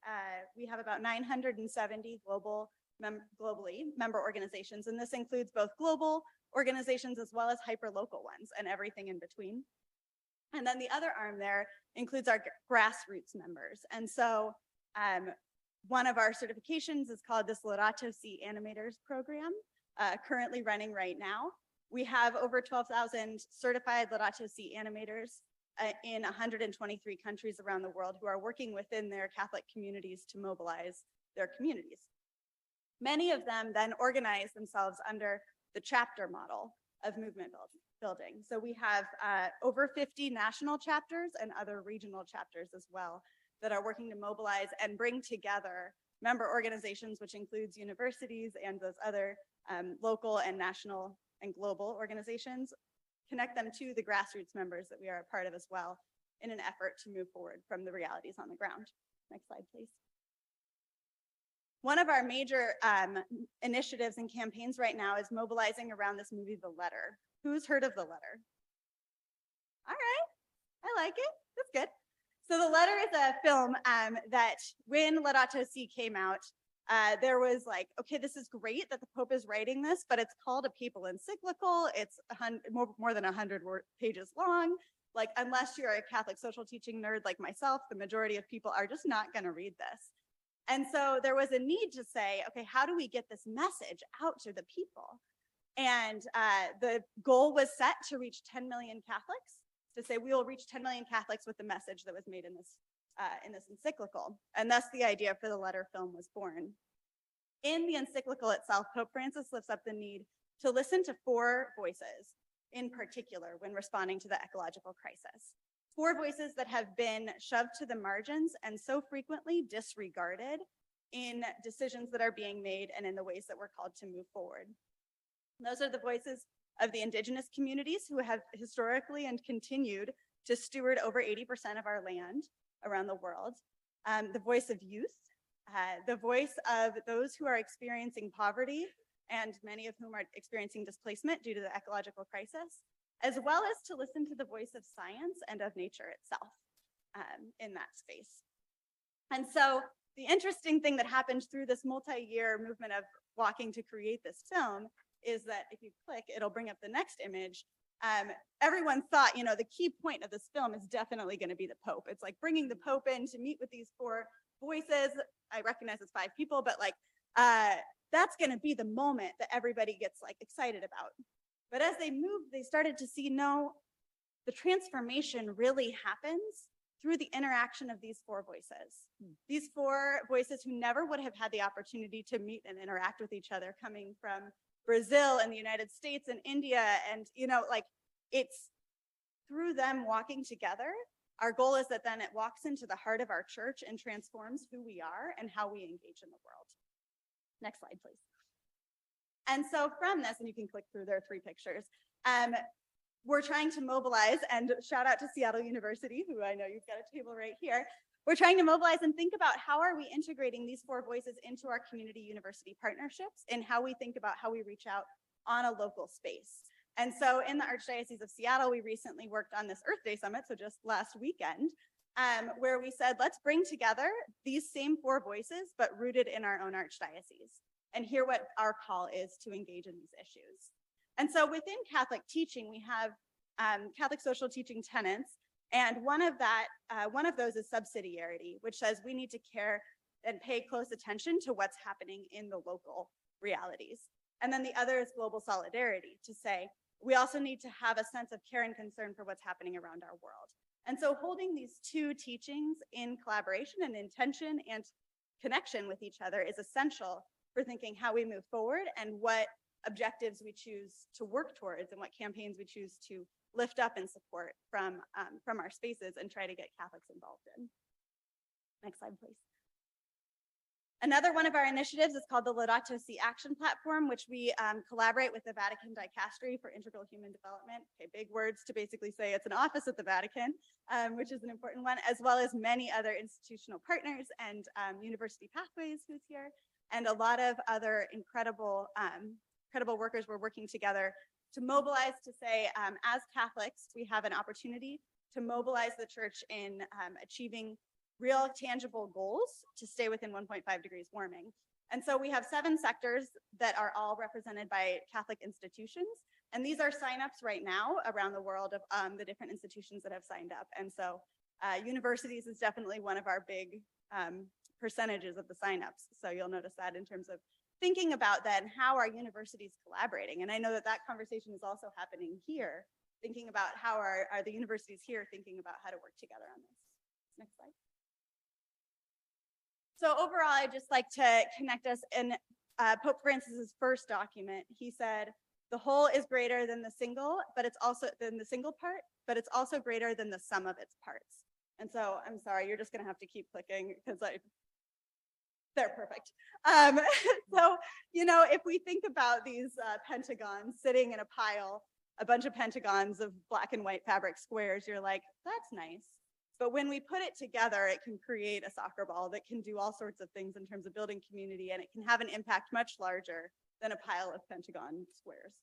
We have about 970 globally member organizations, and this includes both global organizations as well as hyper-local ones and everything in between. And then the other arm there includes our grassroots members. And so one of our certifications is called this Laudato Si Animators Program, currently running right now. We have over 12,000 certified Laudato Si animators in 123 countries around the world who are working within their Catholic communities to mobilize their communities. Many of them then organize themselves under the chapter model of movement building. So we have over 50 national chapters and other regional chapters as well that are working to mobilize and bring together member organizations, which includes universities and those other local and national and global organizations, connect them to the grassroots members that we are a part of as well in an effort to move forward from the realities on the ground. Next slide, please. One of our major initiatives and campaigns right now is mobilizing around this movie, The Letter. Who's heard of The Letter? All right, I like it, that's good. So The Letter is a film that when Laudato Si came out, there was like, okay, this is great that the Pope is writing this, but it's called a papal encyclical. It's more than 100 pages long. Like, unless you're a Catholic social teaching nerd like myself, the majority of people are just not going to read this. And so there was a need to say, okay, how do we get this message out to the people? And the goal was set to reach 10 million Catholics, to say we will reach 10 million Catholics with the message that was made in this encyclical. And thus the idea for the Letter film was born. In the encyclical itself, Pope Francis lifts up the need to listen to 4 voices in particular when responding to the ecological crisis. 4 voices that have been shoved to the margins and so frequently disregarded in decisions that are being made and in the ways that we're called to move forward. And those are the voices of the indigenous communities who have historically and continued to steward over 80% of our land around the world. The voice of youth, the voice of those who are experiencing poverty, and many of whom are experiencing displacement due to the ecological crisis, as well as to listen to the voice of science and of nature itself in that space. And so the interesting thing that happened through this multi-year movement of walking to create this film is that if you click, it'll bring up the next image. Everyone thought, you know, the key point of this film is definitely going to be the Pope. It's like bringing the Pope in to meet with these 4 voices. I recognize it's 5 people, but like, that's going to be the moment that everybody gets like excited about. But as they moved, they started to see, no, the transformation really happens through the interaction of these 4 voices. These 4 voices who never would have had the opportunity to meet and interact with each other, coming from Brazil and the United States and India. And, you know, like, it's through them walking together. Our goal is that then it walks into the heart of our church and transforms who we are and how we engage in the world. Next slide, please. And so from this, and you can click through, there are 3 pictures. We're trying to mobilize, and shout out to Seattle University, who I know you've got a table right here. We're trying to mobilize and think about how are we integrating these 4 voices into our community university partnerships and how we think about how we reach out on a local space. And so in the Archdiocese of Seattle, we recently worked on this Earth Day Summit, so just last weekend, where we said, let's bring together these same 4 voices, but rooted in our own archdiocese, and hear what our call is to engage in these issues. And so within Catholic teaching, we have Catholic social teaching tenets, and one of those is subsidiarity, which says we need to care and pay close attention to what's happening in the local realities. And then the other is global solidarity, to say we also need to have a sense of care and concern for what's happening around our world. And so holding these 2 teachings in collaboration and intention and connection with each other is essential for thinking how we move forward and what objectives we choose to work towards and what campaigns we choose to lift up and support from our spaces and try to get Catholics involved in. Next slide, please. Another one of our initiatives is called the Laudato Si Action Platform, which we collaborate with the Vatican Dicastery for Integral Human Development. Okay, big words to basically say it's an office at the Vatican, which is an important one, as well as many other institutional partners and University Pathways, who's here, and a lot of other incredible workers. We're working together to mobilize, to say, as Catholics, we have an opportunity to mobilize the church in achieving real tangible goals to stay within 1.5 degrees warming. And so we have 7 sectors that are all represented by Catholic institutions. And these are signups right now around the world of the different institutions that have signed up. And so universities is definitely one of our big percentages of the signups. So you'll notice that in terms of thinking about then how are universities collaborating? And I know that that conversation is also happening here, thinking about how are the universities here thinking about how to work together on this. Next slide. So overall, I'd just like to connect us in Pope Francis's first document. He said, the whole is greater than the single, but it's also than the single part, but it's also greater than the sum of its parts. And so I'm sorry, you're just gonna have to keep clicking because they're perfect. So, you know, if we think about these pentagons sitting in a pile a bunch of pentagons of black and white fabric squares, you're like, that's nice. But when we put it together, it can create a soccer ball that can do all sorts of things in terms of building community, and it can have an impact much larger than a pile of pentagon squares.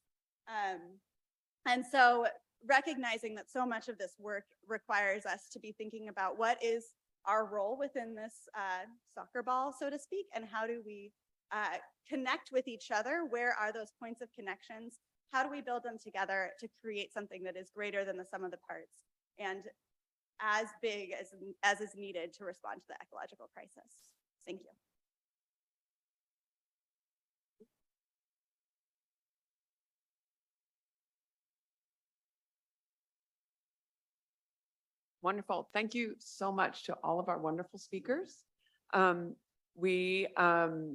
And so recognizing that so much of this work requires us to be thinking about what is our role within this soccer ball, so to speak, and how do we connect with each other? Where are those points of connections? How do we build them together to create something that is greater than the sum of the parts and as big as is needed to respond to the ecological crisis? Thank you. Wonderful. Thank you so much to all of our wonderful speakers. We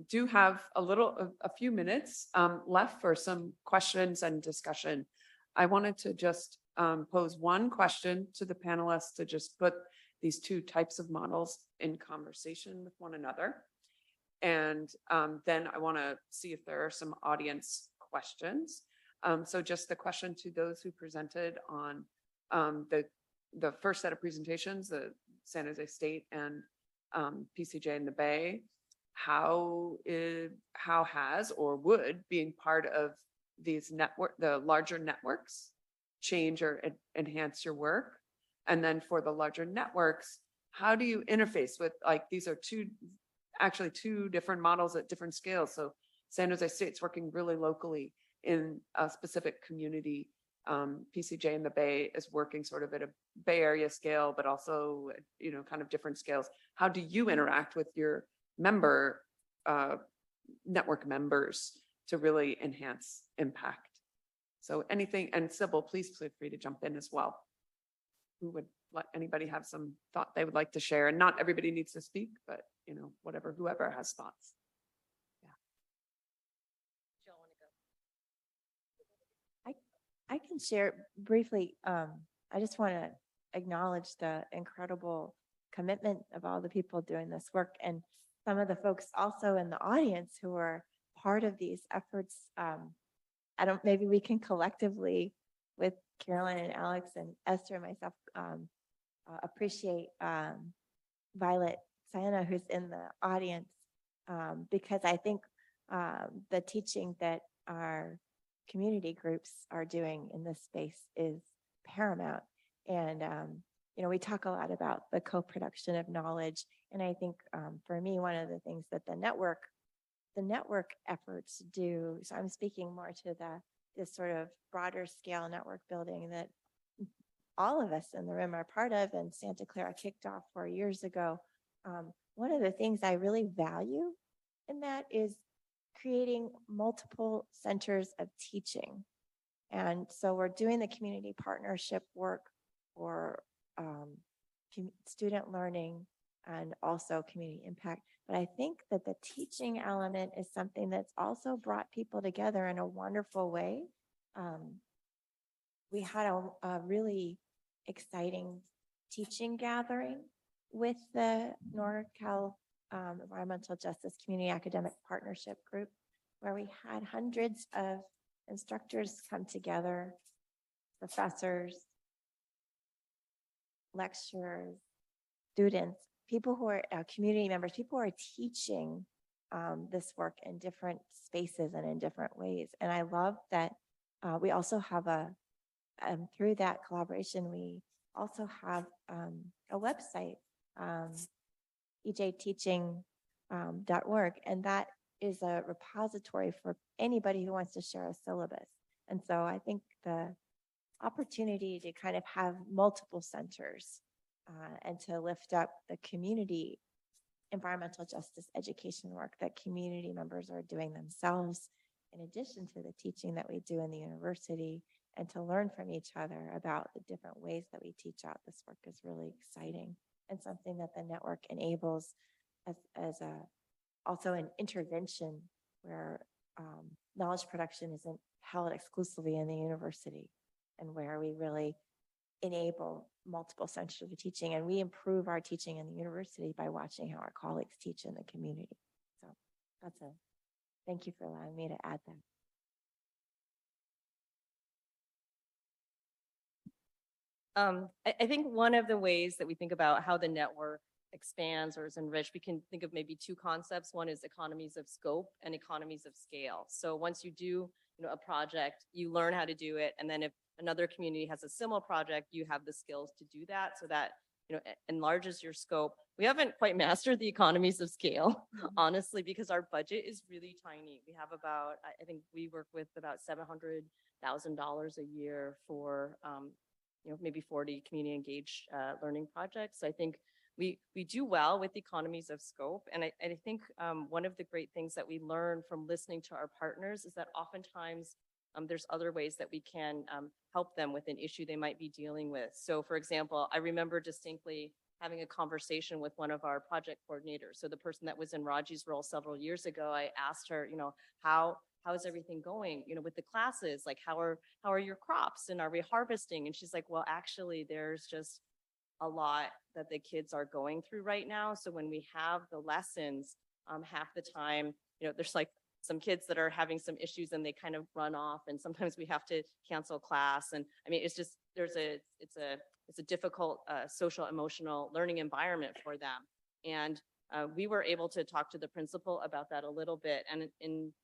do have a few minutes left for some questions and discussion. I wanted to just pose one question to the panelists to just put these two types of models in conversation with one another. And then I want to see if there are some audience questions. So just the question to those who presented on the first set of presentations, the San Jose State and PCJ in the Bay, how has or would being part of these the larger networks change or enhance your work? And then for the larger networks, how do you interface with, like, these are actually two different models at different scales. So San Jose State's working really locally in a specific community. PCJ in the Bay is working sort of at a Bay Area scale, but also, kind of different scales. How do you interact with your network members to really enhance impact? So anything, and Sybil, please feel free to jump in as well. Who would let anybody have some thought they would like to share? And not everybody needs to speak, but whoever has thoughts. I can share briefly. I just want to acknowledge the incredible commitment of all the people doing this work and some of the folks also in the audience who are part of these efforts. Maybe we can collectively with Carolyn and Alex and Esther and myself appreciate Violet Sienna, who's in the audience, because I think the teaching that our community groups are doing in this space is paramount. And, we talk a lot about the co-production of knowledge. And I think for me, one of the things that the network efforts do, so I'm speaking more to this sort of broader scale network building that all of us in the room are part of, and Santa Clara kicked off 4 years ago. One of the things I really value in that is creating multiple centers of teaching. And so we're doing the community partnership work for student learning and also community impact. But I think that the teaching element is something that's also brought people together in a wonderful way. We had a really exciting teaching gathering with the NorCal Environmental Justice Community Academic Partnership Group, where we had hundreds of instructors come together, professors, lecturers, students, people who are community members, people who are teaching this work in different spaces and in different ways. And I love that we also have through that collaboration, we also have a website, ejteaching.org, and that is a repository for anybody who wants to share a syllabus. And so I think the opportunity to kind of have multiple centers and to lift up the community environmental justice education work that community members are doing themselves, in addition to the teaching that we do in the university, and to learn from each other about the different ways that we teach out this work is really exciting, and something that the network enables as also an intervention where knowledge production isn't held exclusively in the university, and where we really enable multiple centers of teaching, and we improve our teaching in the university by watching how our colleagues teach in the community. So thank you for allowing me to add that. I think one of the ways that we think about how the network expands or is enriched, we can think of maybe two concepts. One is economies of scope and economies of scale. So once you do, a project, you learn how to do it. And then if another community has a similar project, you have the skills to do that. So that, enlarges your scope. We haven't quite mastered the economies of scale, honestly, because our budget is really tiny. We have about, I think we work with about $700,000 a year for, maybe 40 community engaged learning projects. So I think we do well with economies of scope. And I think one of the great things that we learn from listening to our partners is that oftentimes there's other ways that we can help them with an issue they might be dealing with. So for example, I remember distinctly having a conversation with one of our project coordinators. So the person that was in Raji's role several years ago, I asked her, how is everything going, with the classes? Like, how are your crops and are we harvesting? And she's like, well, actually, there's just a lot that the kids are going through right now. So when we have the lessons, half the time, there's like some kids that are having some issues and they kind of run off, and sometimes we have to cancel class. And I mean, it's just, it's a difficult social emotional learning environment for them. And we were able to talk to the principal about that a little bit. And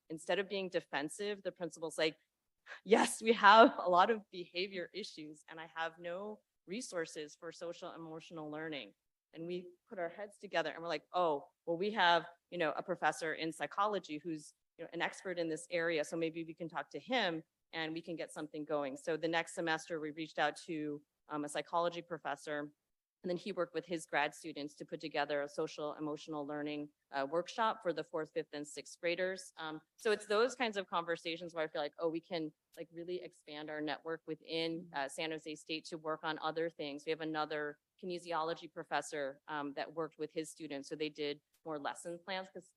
instead of being defensive, the principal's like, yes, we have a lot of behavior issues and I have no resources for social emotional learning. And we put our heads together and we're like, oh, well, we have, a professor in psychology who's an expert in this area. So maybe we can talk to him and we can get something going. So the next semester we reached out to a psychology professor, and then he worked with his grad students to put together a social emotional learning workshop for the 4th, 5th, and 6th graders. So it's those kinds of conversations where I feel like, oh, we can like really expand our network within San Jose State to work on other things. We have another kinesiology professor that worked with his students. So they did more lesson plans because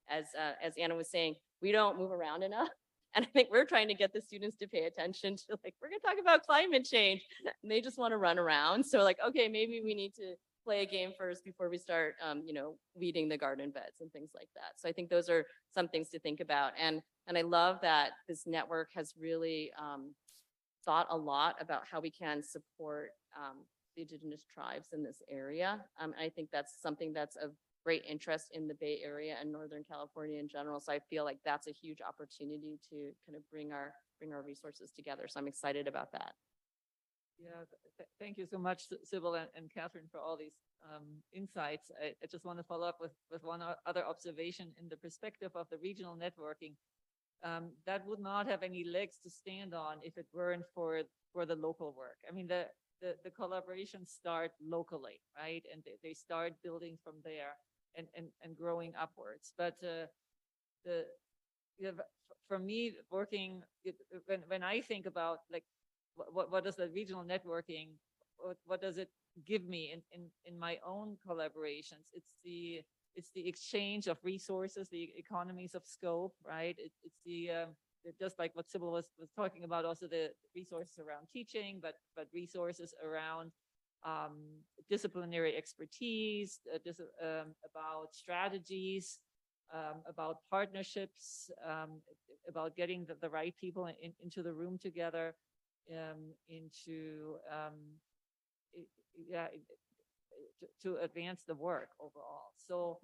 as Anna was saying, we don't move around enough. And I think we're trying to get the students to pay attention to like, we're going to talk about climate change. And they just want to run around. So like, okay, maybe we need to play a game first before we start, weeding the garden beds and things like that. So I think those are some things to think about. And I love that this network has really thought a lot about how we can support the Indigenous tribes in this area. I think that's something that's of great interest in the Bay Area and Northern California in general. So I feel like that's a huge opportunity to kind of bring our resources together. So I'm excited about that. Yeah, thank you so much, Sybil and Catherine, for all these insights. I just want to follow up with one other observation in the perspective of the regional networking. That would not have any legs to stand on if it weren't for the local work. I mean, the collaborations start locally, right? And they start building from there and growing upwards. But for me, working, when I think about like, what does the regional networking, what does it give me in my own collaborations? It's the exchange of resources, the economies of scope, right? It's the just like what Sybil was talking about, also the resources around teaching, but resources around disciplinary expertise, about strategies, about partnerships, about getting the right people into the room together, to advance the work overall. So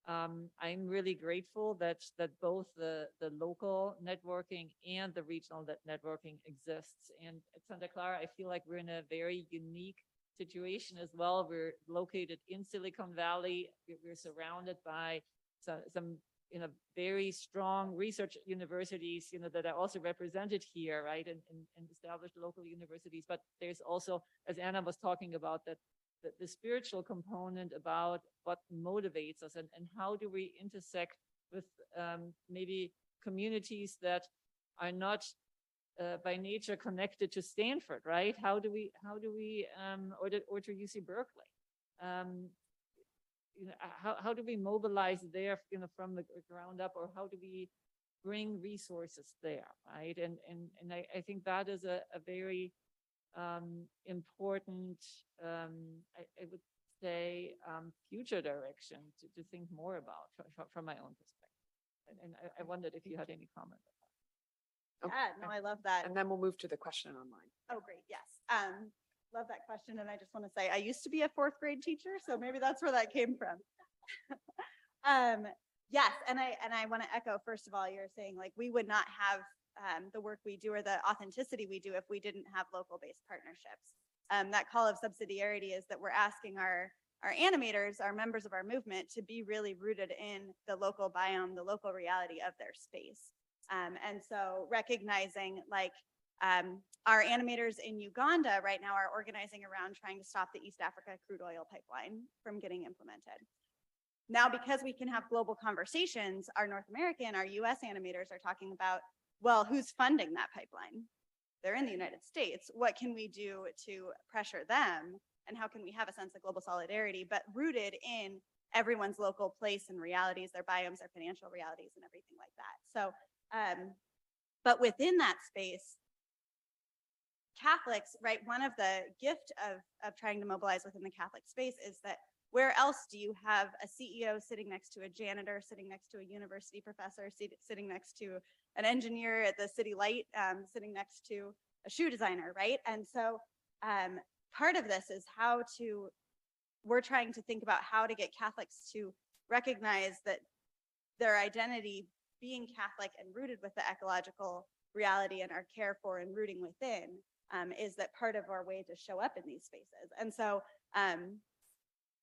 I'm really grateful that both the local networking and the regional networking exists. And at Santa Clara, I feel like we're in a very unique situation as well. We're located in Silicon Valley. We're surrounded by some very strong research universities, that are also represented here, right? And established local universities. But there's also, as Anna was talking about, that the spiritual component about what motivates us and how do we intersect with maybe communities that are not by nature connected to Stanford, right? How do we or to UC Berkeley? How do we mobilize there, from the ground up, or how do we bring resources there, right? And I think that is a very important, I would say, future direction to think more about from my own perspective. And I wondered if you had any comment on that. Yeah, no, I love that. And then we'll move to the question online. Oh, great. Yes. love that question. And I just want to say, I used to be a fourth grade teacher, so maybe that's where that came from. Yes, and I want to echo, first of all, you're saying like we would not have the work we do or the authenticity we do if we didn't have local-based partnerships. That call of subsidiarity is that we're asking our animators, our members of our movement, to be really rooted in the local biome, the local reality of their space. And so recognizing like our animators in Uganda right now are organizing around trying to stop the East Africa crude oil pipeline from getting implemented. Now, because we can have global conversations, our North American, our US animators are talking about, well, who's funding that pipeline? They're in the United States. What can we do to pressure them? And how can we have a sense of global solidarity, but rooted in everyone's local place and realities, their biomes, their financial realities, and everything like that. So, but within that space, Catholics, right, one of the gift of trying to mobilize within the Catholic space is that where else do you have a CEO sitting next to a janitor, sitting next to a university professor, sitting next to an engineer at the city light, sitting next to a shoe designer, right? And so part of this is we're trying to think about how to get Catholics to recognize that their identity being Catholic and rooted with the ecological reality and our care for and rooting within is that part of our way to show up in these spaces. And so,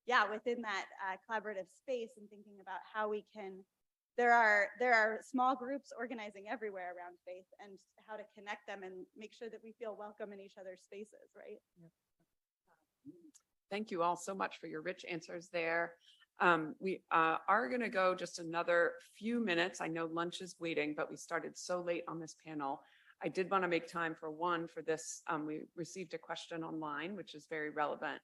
yeah, within that collaborative space and thinking about how we can, there are small groups organizing everywhere around faith and how to connect them and make sure that we feel welcome in each other's spaces, right? Thank you all so much for your rich answers there. We are going to go just another few minutes. I know lunch is waiting, but we started so late on this panel. I did want to make time for this. We received a question online, which is very relevant.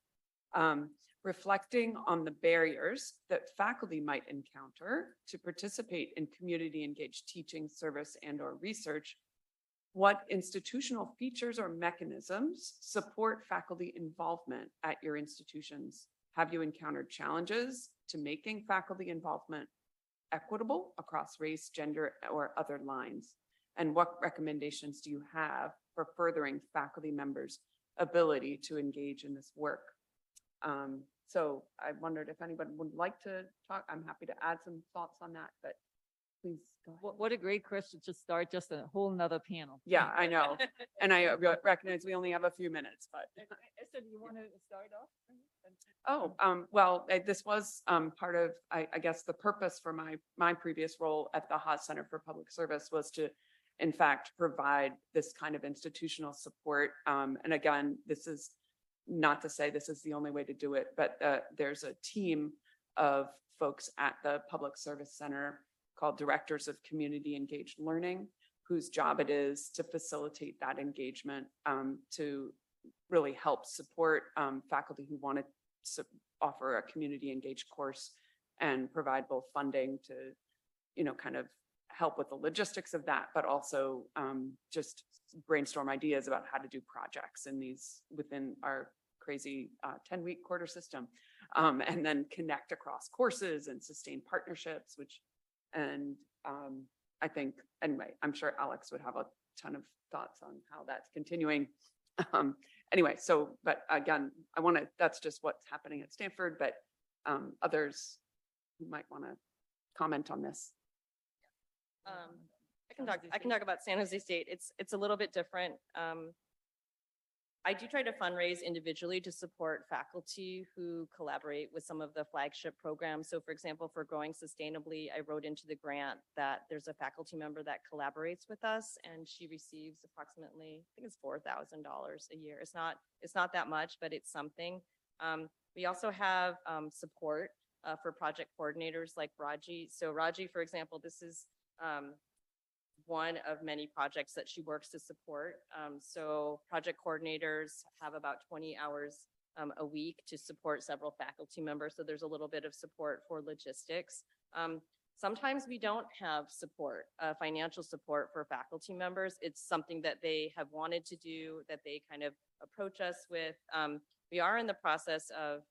Reflecting on the barriers that faculty might encounter to participate in community engaged teaching, service, and or research, what institutional features or mechanisms support faculty involvement at your institutions? Have you encountered challenges to making faculty involvement equitable across race, gender, or other lines? And what recommendations do you have for furthering faculty members' ability to engage in this work? So I wondered if anyone would like to talk. I'm happy to add some thoughts on that, but please go ahead. What a great question to start just a whole nother panel. Yeah, I know. And I recognize we only have a few minutes, but. Esther, do you want to start off? Well, this was part of, I guess, the purpose for my previous role at the Haas Center for Public Service was to, in fact, provide this kind of institutional support. And again, this is not to say this is the only way to do it, but there's a team of folks at the Public Service Center called Directors of Community Engaged Learning, whose job it is to facilitate that engagement, to really help support faculty who want to offer a community engaged course and provide both funding to, kind of help with the logistics of that, but also just brainstorm ideas about how to do projects within our crazy 10-week quarter system, and then connect across courses and sustain partnerships, I think, anyway, I'm sure Alex would have a ton of thoughts on how that's continuing. Anyway, but again, that's just what's happening at Stanford, but others who might want to comment on this. I can talk about San Jose State. It's a little bit different. I do try to fundraise individually to support faculty who collaborate with some of the flagship programs. So for example, for Growing Sustainably, I wrote into the grant that there's a faculty member that collaborates with us and she receives approximately, I think it's $4,000 a year. It's not that much, but it's something. We also have support for project coordinators like Raji. So Raji, for example, this is one of many projects that she works to support. So project coordinators have about 20 hours a week to support several faculty members. So there's a little bit of support for logistics. Sometimes we don't have support, financial support for faculty members. It's something that they have wanted to do, that they kind of approach us with. We are in the process of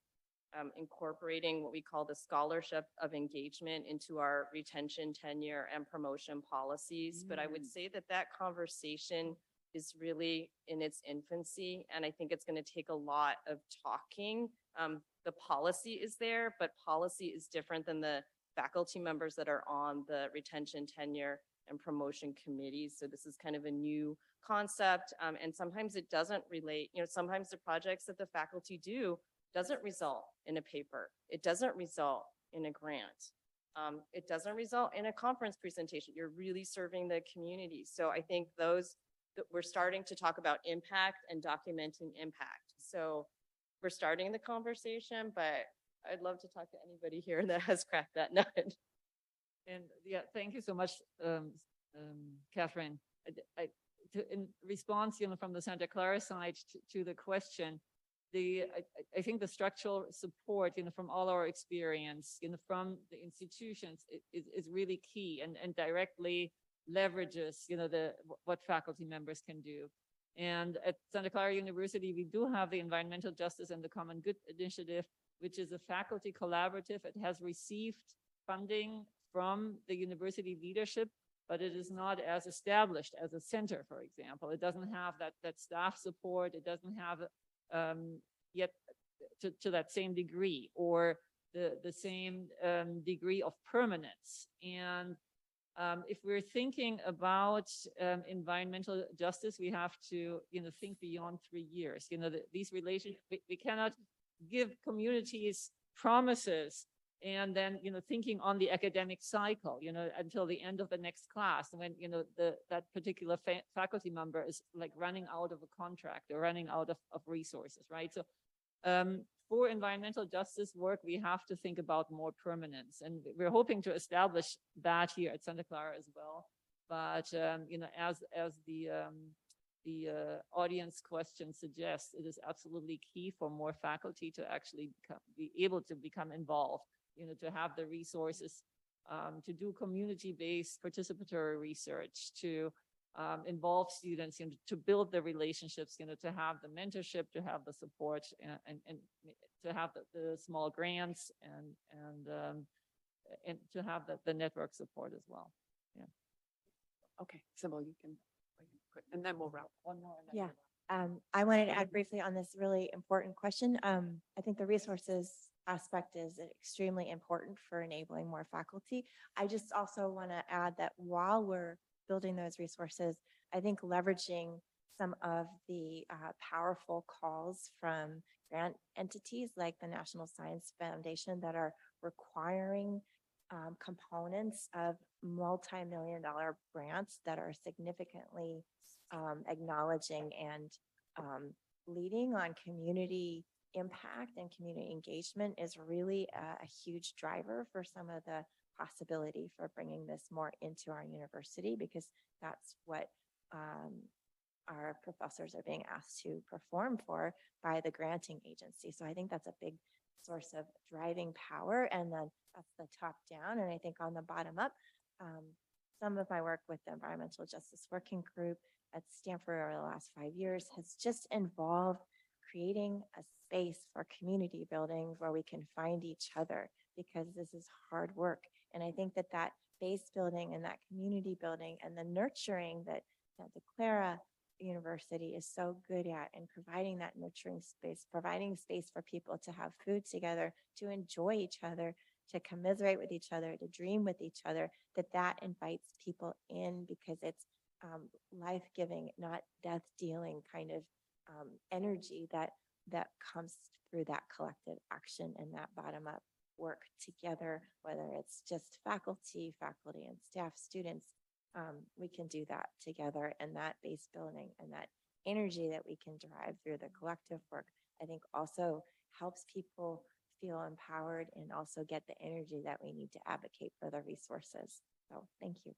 incorporating what we call the scholarship of engagement into our retention, tenure, and promotion policies. But I would say that conversation is really in its infancy, and I think it's going to take a lot of talking. The policy is there, but policy is different than the faculty members that are on the retention, tenure, and promotion committees. So this is kind of a new concept, and sometimes it doesn't relate. Sometimes the projects that the faculty do doesn't result in a paper. It doesn't result in a grant. It doesn't result in a conference presentation. You're really serving the community. So I think we're starting to talk about impact and documenting impact. So we're starting the conversation, but I'd love to talk to anybody here that has cracked that nut. And yeah, thank you so much, Catherine. In response, from the Santa Clara side to the question, I think the structural support, from all our experience, from the institutions is really key and directly leverages, what faculty members can do. And at Santa Clara University, we do have the Environmental Justice and the Common Good Initiative, which is a faculty collaborative. It has received funding from the university leadership, but it is not as established as a center, for example. It doesn't have that staff support. It doesn't have yet to that same degree or the same degree of permanence. And if we're thinking about environmental justice, we have to, think beyond 3 years. These relationships, we cannot give communities promises and then, thinking on the academic cycle, until the end of the next class, when, that particular faculty member is like running out of a contract or running out of resources, right? So for environmental justice work, we have to think about more permanence. And we're hoping to establish that here at Santa Clara as well. But, as the audience question suggests, it is absolutely key for more faculty to actually be able to become involved, to have the resources to do community-based participatory research, to involve students, to build the relationships, to have the mentorship, to have the support, and to have the small grants and to have the network support as well. Yeah. Okay, Sybil, you can, and then we'll wrap. One more. Yeah. I wanted to add briefly on this really important question. I think the resources aspect is extremely important for enabling more faculty. I just also want to add that while we're building those resources, I think leveraging some of the powerful calls from grant entities like the National Science Foundation that are requiring components of multi-million-dollar grants that are significantly acknowledging and leading on community impact and community engagement is really a huge driver for some of the possibility for bringing this more into our university, because that's what our professors are being asked to perform for by the granting agency. So I think that's a big source of driving power, and then that's the top down. And I think on the bottom up, some of my work with the Environmental Justice Working Group at Stanford over the last 5 years has just involved creating a space for community building where we can find each other, because this is hard work. And I think that base building and that community building and the nurturing that Santa Clara University is so good at, and providing that nurturing space, providing space for people to have food together, to enjoy each other, to commiserate with each other, to dream with each other, that invites people in, because it's life-giving, not death-dealing kind of energy that comes through that collective action and that bottom-up work together, whether it's just faculty and staff, students. We can do that together, and that base building and that energy that we can derive through the collective work, I think also helps people feel empowered and also get the energy that we need to advocate for the resources. So thank you.